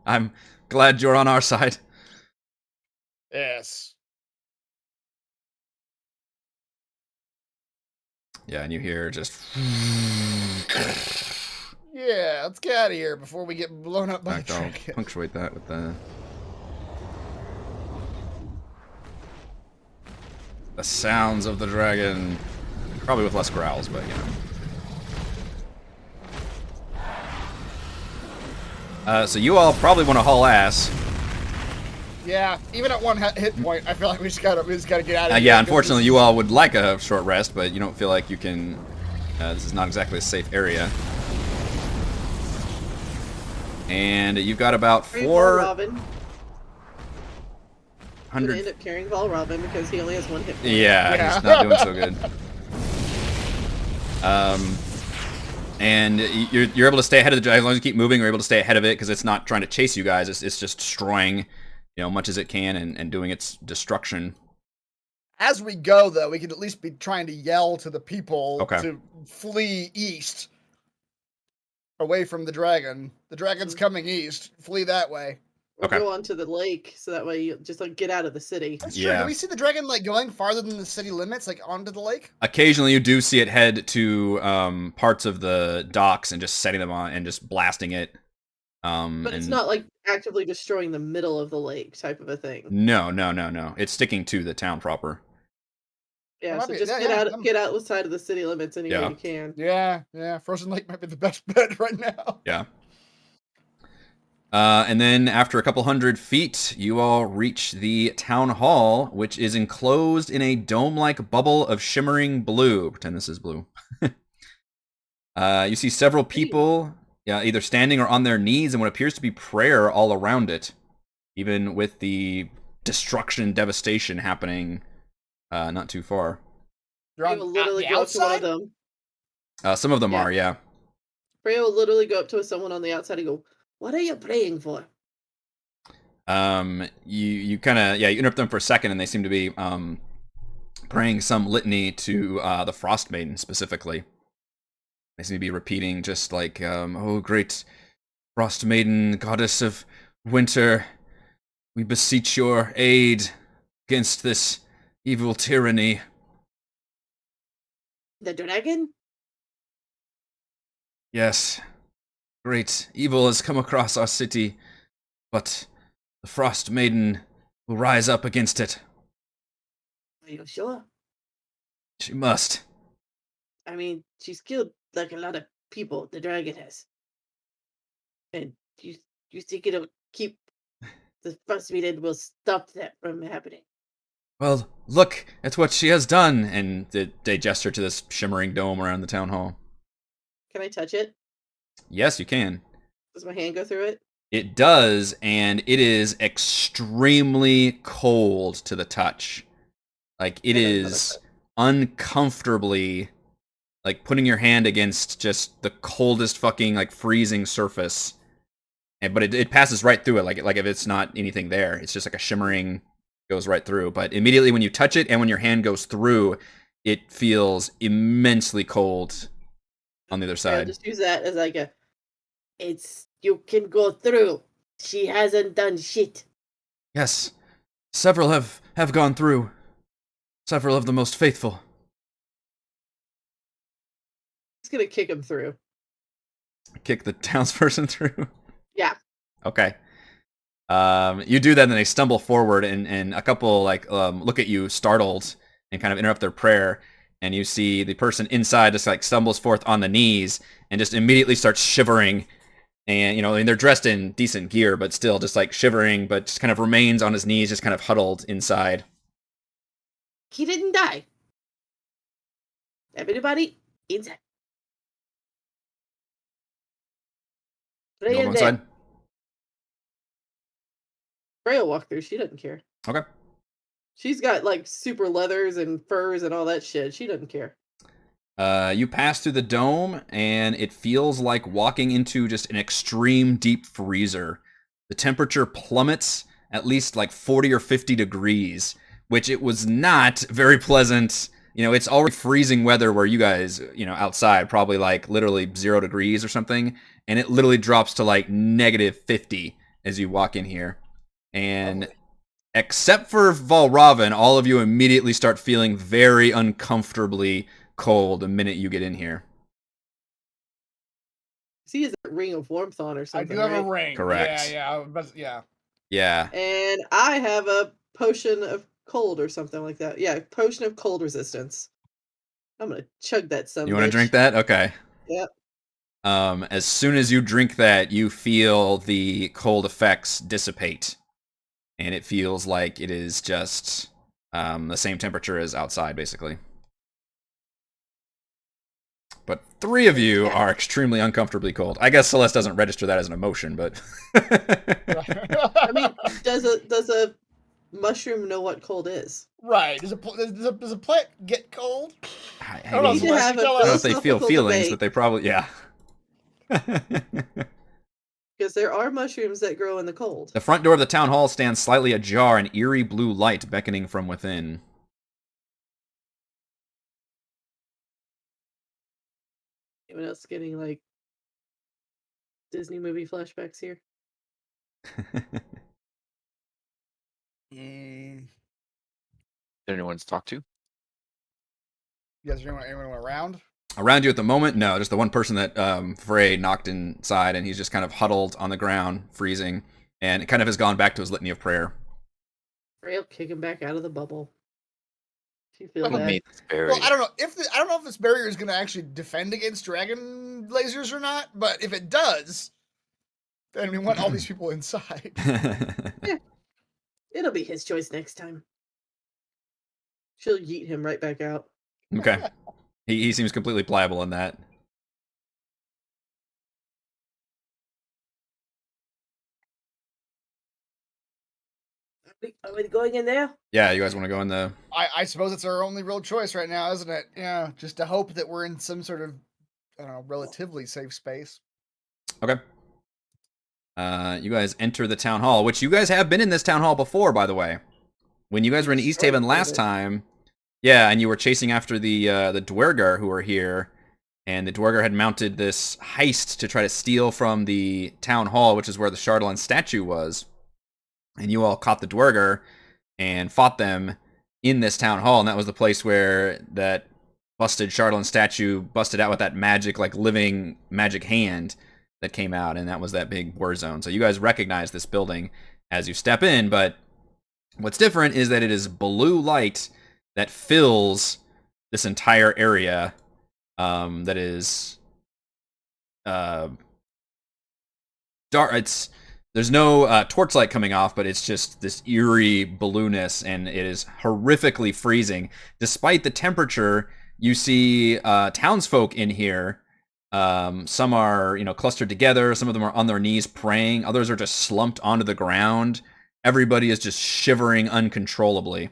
I'm glad you're on our side. Yes. Yeah, and you hear just... Yeah, let's get out of here before we get blown up In by fact, the I'll dragon. punctuate that with the sounds of the dragon. Probably with less growls, but you know. So you all probably want to haul ass. Yeah, even at one hit point, I feel like we just gotta get out of here. Yeah, unfortunately, you all would like a short rest, but you don't feel like you can. This is not exactly a safe area. And you've got about Carrying Ball Robin. 400. Gonna end up carrying Ball Robin because he only has one hit point. Yeah, he's not doing so good. And you're able to stay ahead of the dragon as long as you keep moving. You're able to stay ahead of it because it's not trying to chase you guys. It's just destroying, much as it can and doing its destruction. As we go, though, we can at least be trying to yell to the people Okay. to flee east, away from the dragon. The dragon's coming east. Flee that way. Or Okay. go onto the lake so that way you just get out of the city. That's true. Yeah. Do we see the dragon going farther than the city limits, onto the lake? Occasionally, you do see it head to parts of the docks and just setting them on and just blasting it. But it's not actively destroying the middle of the lake type of a thing. No. It's sticking to the town proper. Yeah, Well, so that'd be- just yeah, get outside of the city limits any way Yeah. you can. Yeah. Frozen Lake might be the best bet right now. Yeah. And then after a couple 100 feet, you all reach the town hall, which is enclosed in a dome-like bubble of shimmering blue. Pretend this is blue. You see several people, either standing or on their knees, and what appears to be prayer all around it, even with the destruction and devastation happening not too far. You're Frey on will literally the go up to one of outside? them. Some of them Yeah. are, yeah. Frey will literally go up to someone on the outside and go, "What are you praying for?" You kind of you interrupt them for a second, and they seem to be praying some litany to the Frostmaiden specifically. They seem to be repeating just like, "Oh, great Frostmaiden, goddess of winter, we beseech your aid against this evil tyranny." The dragon? Yes, great evil has come across our city, but the Frostmaiden will rise up against it. Are you sure? She must. I mean, she's killed a lot of people, the dragon has. And you think it'll keep the Frostmaiden will stop that from happening? Well, look at what she has done, and they gesture to this shimmering dome around the town hall. Can I touch it? Yes, you can. Does my hand go through it? It does, and it is extremely cold to the touch. Like, it is uncomfortably, putting your hand against just the coldest fucking, freezing surface. But it passes right through it, like if it's not anything there. It's just like a shimmering, goes right through. But immediately when you touch it and when your hand goes through, it feels immensely cold on the other I'll side. just use that as you can go through. She hasn't done shit. Yes, several have gone through. Several of the most faithful. He's gonna kick him through. Kick the townsperson through. Yeah. Okay. You do that, and then they stumble forward, and a couple look at you startled and kind of interrupt their prayer, and you see the person inside just stumbles forth on the knees and just immediately starts shivering, and they're dressed in decent gear, but still just shivering, but just kind of remains on his knees, just kind of huddled inside. He didn't die. Everybody inside. You Frey all in go there. inside? Frey will walk through. She doesn't care. Okay. She's got super leathers and furs and all that shit. She doesn't care. You pass through the dome, and it feels like walking into just an extreme deep freezer. The temperature plummets at least like 40 or 50 degrees, which it was not very pleasant. You know, it's already freezing weather where you guys, you know, outside, probably like literally 0 degrees or something. And it literally drops to like -50 as you walk in here. And except for Valravn, all of you immediately start feeling very uncomfortably cold the minute you get in here. He has a ring of warmth on or I something. do have a right? ring. Correct. Yeah. Yeah. And I have a potion of cold or something like that. Yeah, potion of cold resistance. I'm gonna chug that some. You want to drink that? Okay. Yep. As soon as you drink that, you feel the cold effects dissipate. And it feels like it is just the same temperature as outside, basically. But 3 of you are extremely uncomfortably cold. I guess Celeste doesn't register that as an emotion, but... I mean, does a mushroom know what cold is? Right. Does a plant get cold? I don't know, mean, We need to have a I don't know if they feel philosophical feelings, debate, but they probably... Yeah. because there are mushrooms that grow in the cold. The front door of the town hall stands slightly ajar, an eerie blue light beckoning from within. Anyone else getting like Disney movie flashbacks here? Mm. Is there anyone to talk to? You guys, anyone around? Around you at the moment, no, just the one person that Frey knocked inside, and he's just kind of huddled on the ground, freezing, and it kind of has gone back to his litany of prayer. Frey'll kick him back out of the bubble. If you feel Who bad. made this barrier? Well, I don't know if this barrier is going to actually defend against dragon lasers or not. But if it does, then we want all these people inside. It'll be his choice next time. She'll yeet him right back out. Okay. He seems completely pliable in that. Are we going in there? Yeah, you guys want to go in the... I suppose it's our only real choice right now, isn't it? Yeah, just to hope that we're in some sort of, I don't know, relatively safe space. Okay. You guys enter the town hall, which you guys have been in this town hall before, by the way. When you guys were in Easthaven last time, yeah, and you were chasing after the duergar who were here, and the duergar had mounted this heist to try to steal from the town hall, which is where the Chardalyn statue was. And you all caught the duergar and fought them in this town hall, and that was the place where that busted Chardalyn statue busted out with that magic, like living magic hand that came out, and that was that big war zone. So you guys recognize this building as you step in, but what's different is that it is blue light that fills this entire area. That is dark. There's no torchlight coming off, but it's just this eerie blueness, and it is horrifically freezing. Despite the temperature, you see townsfolk in here. Some are, clustered together. Some of them are on their knees praying. Others are just slumped onto the ground. Everybody is just shivering uncontrollably.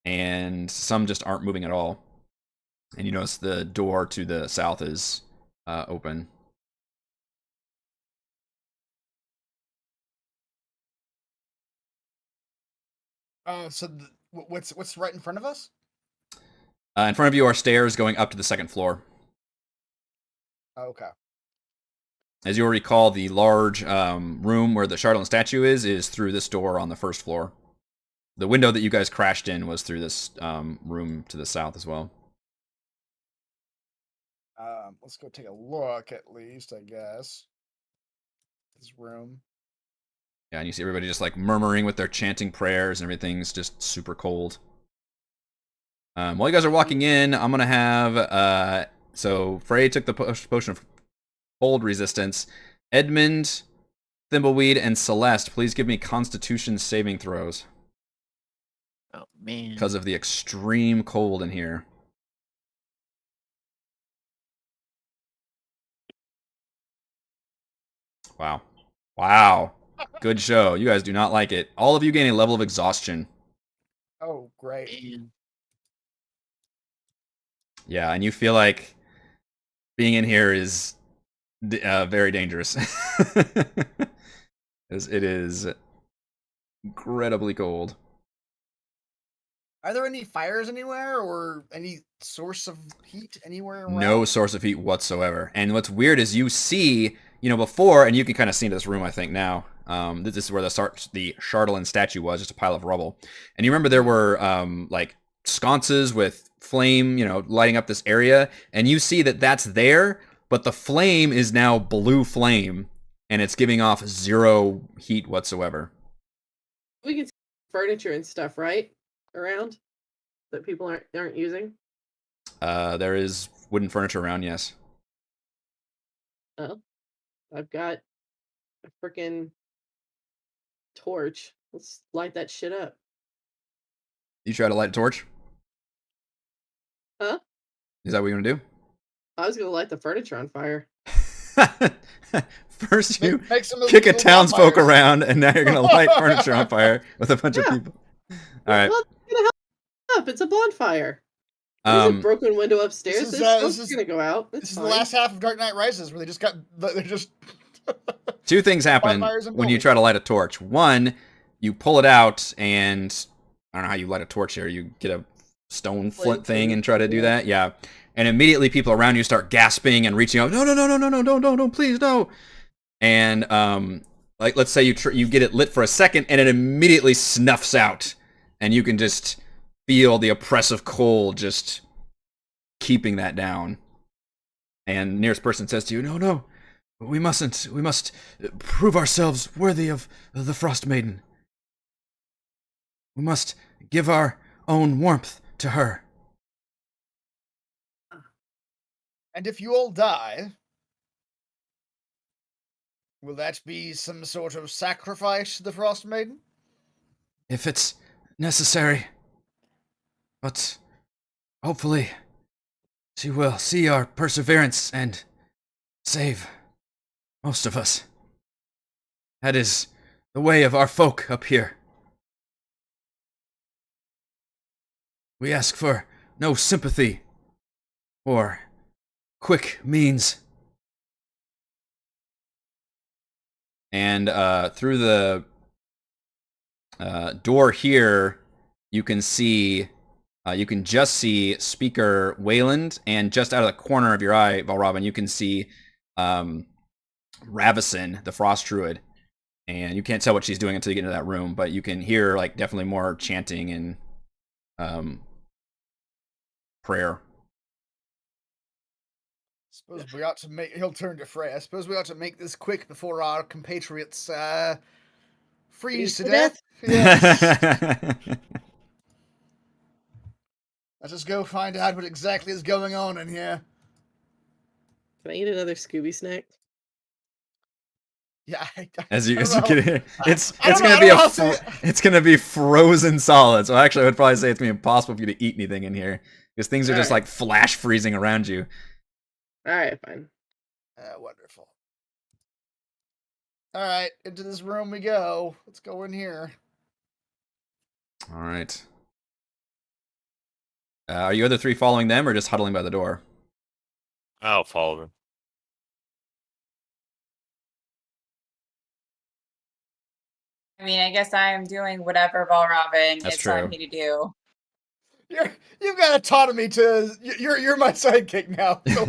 And some just aren't moving at all. And you notice the door to the south is open. So what's right in front of us? In front of you are stairs going up to the second floor. Okay. As you recall, the large room where the Chardalyn statue is through this door on the first floor. The window that you guys crashed in was through this room to the south as well. Let's go take a look at least, I guess. This room. Yeah, and you see everybody just like murmuring with their chanting prayers, and everything's just super cold. While you guys are walking in, I'm gonna have so Frey took the potion of cold resistance. Edmund, Thimbleweed, and Celeste, please give me Constitution saving throws. Oh man! Because of the extreme cold in here. Wow. Wow. Good show. You guys do not like it. All of you gain a level of exhaustion. Oh, great. Man. Yeah, and you feel like being in here is very dangerous. It is incredibly cold. Are there any fires anywhere or any source of heat anywhere around? No source of heat whatsoever. And what's weird is you see, before, and you can kind of see into this room, I think, now. This is where the Chardalyn statue was, just a pile of rubble. And you remember there were, like, sconces with flame, lighting up this area. And you see that that's there, but the flame is now blue flame. And it's giving off 0 heat whatsoever. We can see furniture and stuff, right? Around that people aren't using. There is wooden furniture around, yes. Oh, I've got a freaking torch. Let's light that shit up. You try to light a torch? Huh? Is that what you're gonna do? I was gonna light the furniture on fire. First you Make some kick a illegal townsfolk bonfires. around, and now you're gonna light furniture on fire with a bunch of Yeah. people. All right. Well, it's gonna help up. It's a bonfire. There's a broken window upstairs. This There's is, smoke's gonna go out. This It's is fine. the last half of Dark Knight Rises, where they're just 2 things happen bonfires and when you buildings. try to light a torch. One, you pull it out, and I don't know how you light a torch here. You get a stone flint thing and try to do that. Yeah. And immediately people around you start gasping and reaching out. No, don't, please, no. And like, let's say you get it lit for a second, and it immediately snuffs out, and you can just feel the oppressive cold just keeping that down. And nearest person says to you, no, we mustn't. We must prove ourselves worthy of the Frostmaiden. We must give our own warmth to her. And if you all die, will that be some sort of sacrifice to the Frostmaiden? If it's necessary. But hopefully she will see our perseverance and save most of us. That is the way of our folk up here. We ask for no sympathy or quick means. And through the door here, you can just see Speaker Wayland, and just out of the corner of your eye, Valrobin, you can see Ravison, the Frost Druid. And you can't tell what she's doing until you get into that room, but you can hear like definitely more chanting and prayer. Suppose we ought to make. He'll turn to Frey. I suppose we ought to make this quick before our compatriots freeze to death. Yes. Let's just go find out what exactly is going on in here. Can I eat another Scooby snack? Yeah. As you I get don't know. here, it's I don't gonna know, be I don't know how to- it's gonna be frozen solid. So actually, I would probably say it's gonna be impossible for you to eat anything in here because things are just Alright. like flash freezing around you. All right, fine. Wonderful. All right, into this room we go. Let's go in here. All right. Are you other 3 following them or just huddling by the door? I'll follow them. I mean, I guess I am doing whatever Valrobin That's is telling true. me to do. You've got autonomy to. You're my sidekick now. So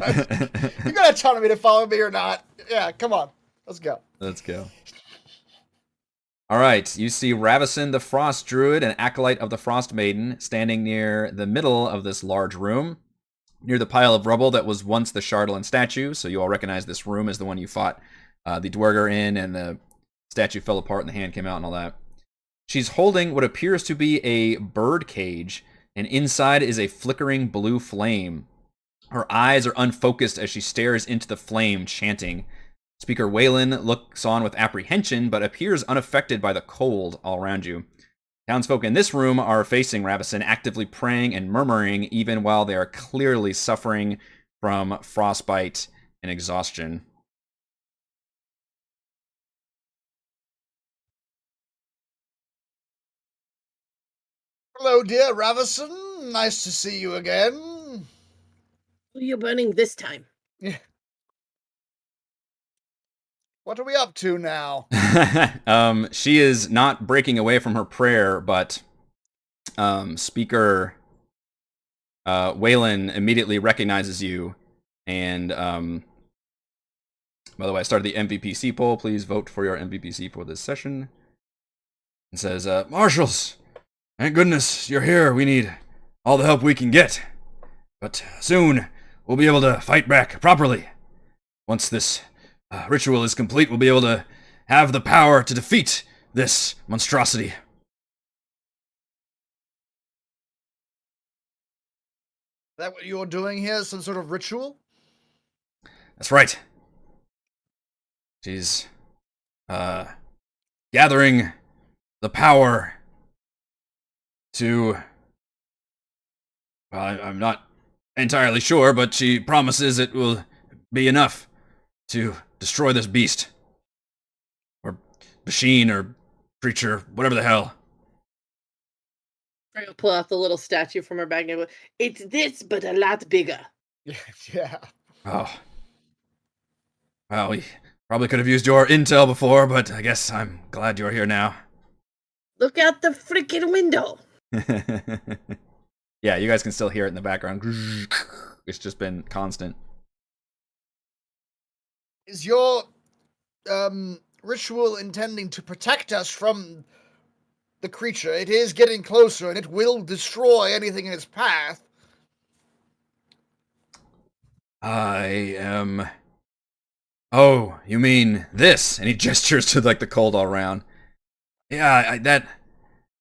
you got autonomy to follow me or not. Yeah, come on. Let's go. Let's go. All right, you see Ravison the Frost Druid, an acolyte of the Frostmaiden, standing near the middle of this large room, near the pile of rubble that was once the Chardalyn statue. So you all recognize this room as the one you fought the duergar in, and the statue fell apart and the hand came out and all that. She's holding what appears to be a bird cage, and inside is a flickering blue flame. Her eyes are unfocused as she stares into the flame, chanting. Speaker Wayland looks on with apprehension, but appears unaffected by the cold all around you. Townsfolk in this room are facing Ravison, actively praying and murmuring, even while they are clearly suffering from frostbite and exhaustion. Hello, dear Ravison. Nice to see you again. Who are you burning this time? Yeah. What are we up to now? She is not breaking away from her prayer, but Speaker Waylon immediately recognizes you. And by the way, I started the MVPC poll. Please vote for your MVPC for this session. It says, Marshals, thank goodness you're here. We need all the help we can get. But soon, we'll be able to fight back properly. Once this ritual is complete, we'll be able to have the power to defeat this monstrosity. Is that what you're doing here? Some sort of ritual? That's right. She's gathering the power to... Well, I'm not entirely sure, but she promises it will be enough to destroy this beast. Or machine, or creature, whatever the hell. Frey will pull out the little statue from her bag and go, it's this, but a lot bigger. Yeah. Oh. Well, we probably could have used your intel before, but I guess I'm glad you're here now. Look out the freaking window. Yeah, you guys can still hear it in the background. It's just been constant. Is your ritual intending to protect us from the creature? It is getting closer, and it will destroy anything in its path. I am... Oh, you mean this? And he gestures to, like, the cold all round. Yeah,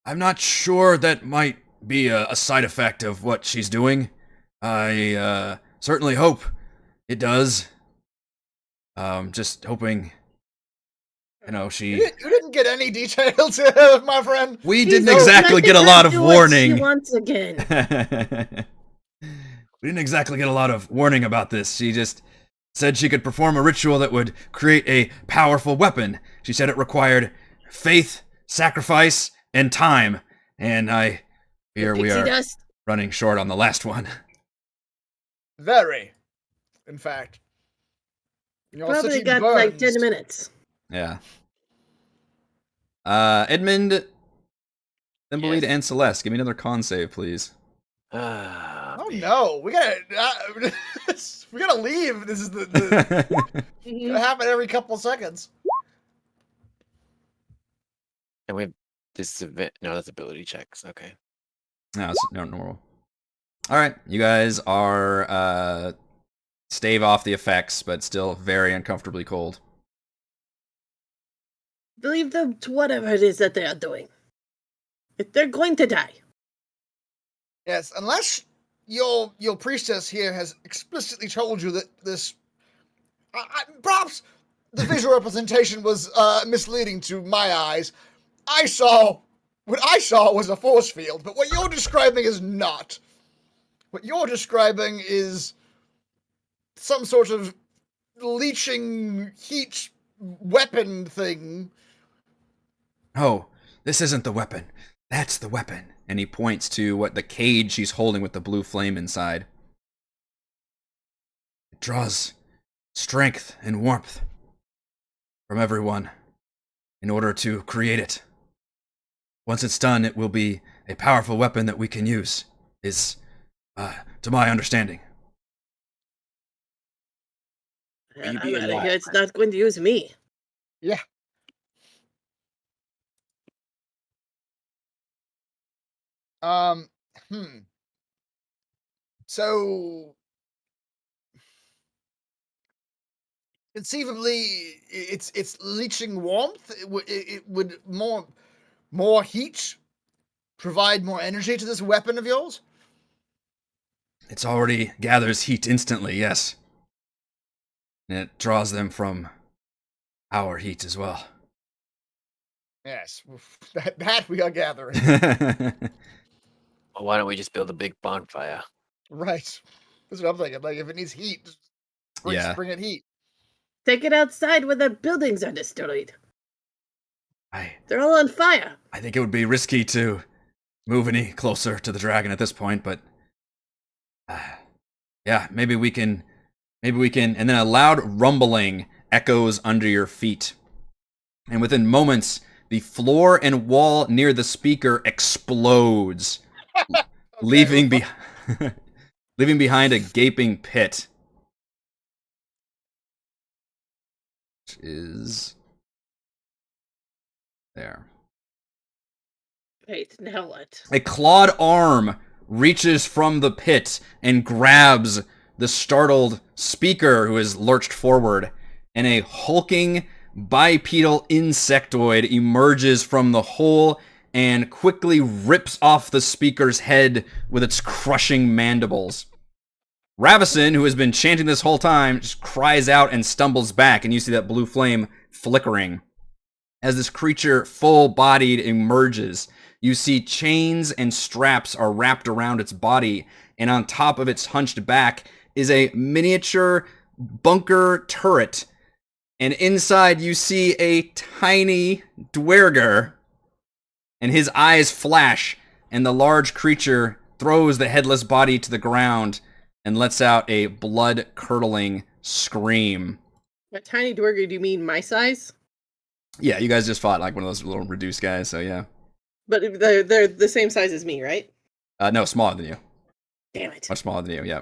I'm not sure that might be a side effect of what she's doing. I certainly hope it does. Just hoping, you know, she... You didn't get any details, my friend. We didn't exactly get a lot of warning. Once again. We didn't exactly get a lot of warning about this. She just said she could perform a ritual that would create a powerful weapon. She said it required faith, sacrifice, and time. And I fear we are running short on the last one. Very. In fact. Your Probably city got burns. like 10 minutes. Yeah. Edmund, Thimbleweed, and Celeste, give me another con save, please. Oh no, we gotta leave. This is the gonna happen every couple of seconds. And we have this event. No, that's ability checks. Okay. No, it's not normal. All right, you guys are stave off the effects, but still very uncomfortably cold. Leave them to whatever it is that they are doing. If they're going to die. Yes, unless your priestess here has explicitly told you that this... perhaps the visual representation was misleading to my eyes. What I saw was a force field, but what you're describing is not. What you're describing is some sort of leeching heat weapon thing. Oh, this isn't the weapon. That's the weapon. And he points to what the cage she's holding with the blue flame inside. It draws strength and warmth from everyone in order to create it. Once it's done, it will be a powerful weapon that we can use, to my understanding. It's not going to use me. Yeah. So conceivably, it's leeching warmth. It would more heat provide more energy to this weapon of yours. It's already gathers heat instantly, yes. And it draws them from our heat as well. Yes, that we are gathering. Well, why don't we just build a big bonfire? Right. That's what I'm thinking. Like, if it needs heat, just bring it heat. Take it outside where the buildings are destroyed. They're all on fire. I think it would be risky to move any closer to the dragon at this point, but yeah, maybe we can, and then a loud rumbling echoes under your feet. And within moments, the floor and wall near the speaker explodes, leaving behind a gaping pit. Which is there. Wait, now what? A clawed arm reaches from the pit and grabs the startled speaker, who is lurched forward, and a hulking bipedal insectoid emerges from the hole and quickly rips off the speaker's head with its crushing mandibles. Ravison, who has been chanting this whole time, just cries out and stumbles back, and you see that blue flame flickering. As this creature, full-bodied, emerges, you see chains and straps are wrapped around its body, and on top of its hunched back is a miniature bunker turret. And inside you see a tiny duergar, and his eyes flash, and the large creature throws the headless body to the ground and lets out a blood-curdling scream. By tiny duergar, do you mean my size? Yeah, you guys just fought like one of those little reduced guys, so yeah. But they're the same size as me, right? No, smaller than you. Damn it. Much smaller than you, yeah.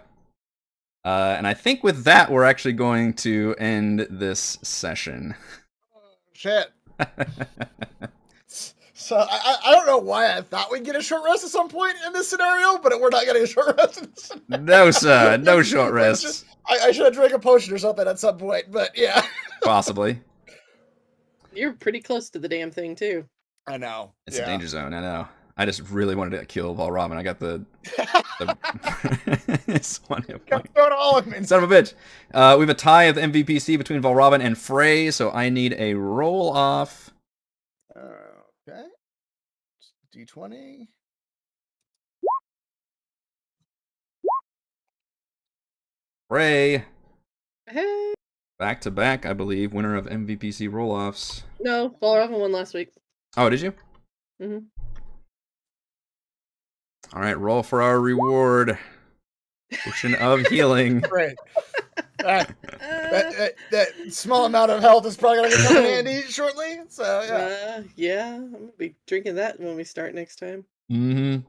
And I think with that, we're actually going to end this session. Shit. So I don't know why I thought we'd get a short rest at some point in this scenario, but we're not getting a short rest in this scenario. No, sir. No short rests. I should have drank a potion or something at some point, but yeah. Possibly. You're pretty close to the damn thing, too. I know. It's a danger zone, I know. I just really wanted to kill Valravn. I got the it's one hit point. Throw it all at me. Son of a bitch. We have a tie of the MVPC between Valravn and Frey, so I need a roll off. Okay. D20. Frey. Hey. Back to back, I believe, winner of MVPC roll offs. No, Valravn won last week. Oh, did you? Mm-hmm. All right, roll for our reward. Potion of healing. Great. That small amount of health is probably going to come in handy shortly. So, yeah. Yeah, I'm going to be drinking that when we start next time. Mm-hmm.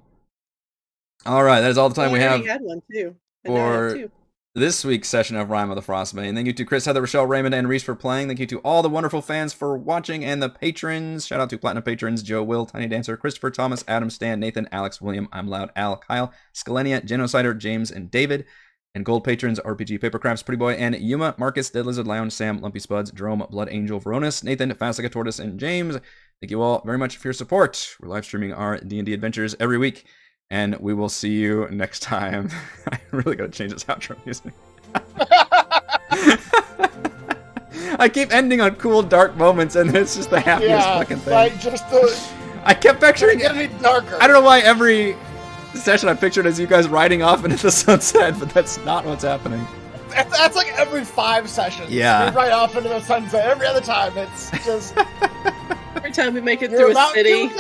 All right, that is all the time we have had one, too. for this week's session of Rime of the Frostmaiden. Thank you to Chris, Heather, Rochelle, Raymond, and Reese for playing. Thank you to all the wonderful fans for watching and the patrons. Shout out to Platinum patrons Joe, Will, Tiny Dancer, Christopher, Thomas, Adam, Stan, Nathan, Alex, William, I'm Loud, Al, Kyle, Scalenia, Genocider, James, and David. And gold patrons RPG Papercrafts, Pretty Boy, and Yuma, Marcus, Dead Lizard, Lounge, Sam, Lumpy Spuds, Jerome, Blood Angel, Veronis, Nathan, Fast Like a Tortoise, and James. Thank you all very much for your support. We're live streaming our D&D adventures every week, and we will see you next time. I really gotta change this outro music. I keep ending on cool, dark moments, and it's just the happiest fucking thing. Like just I kept picturing it. Any darker. I don't know why every session I pictured as you guys riding off into the sunset, but that's not what's happening. That's like every 5 sessions. Yeah. We ride off into the sunset. Every other time, it's just. Every time we make it through a city.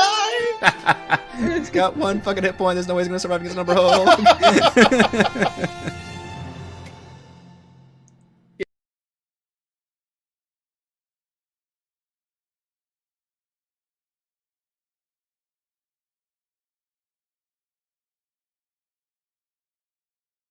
It's got 1 fucking hit point. There's no way he's gonna survive against a number hole.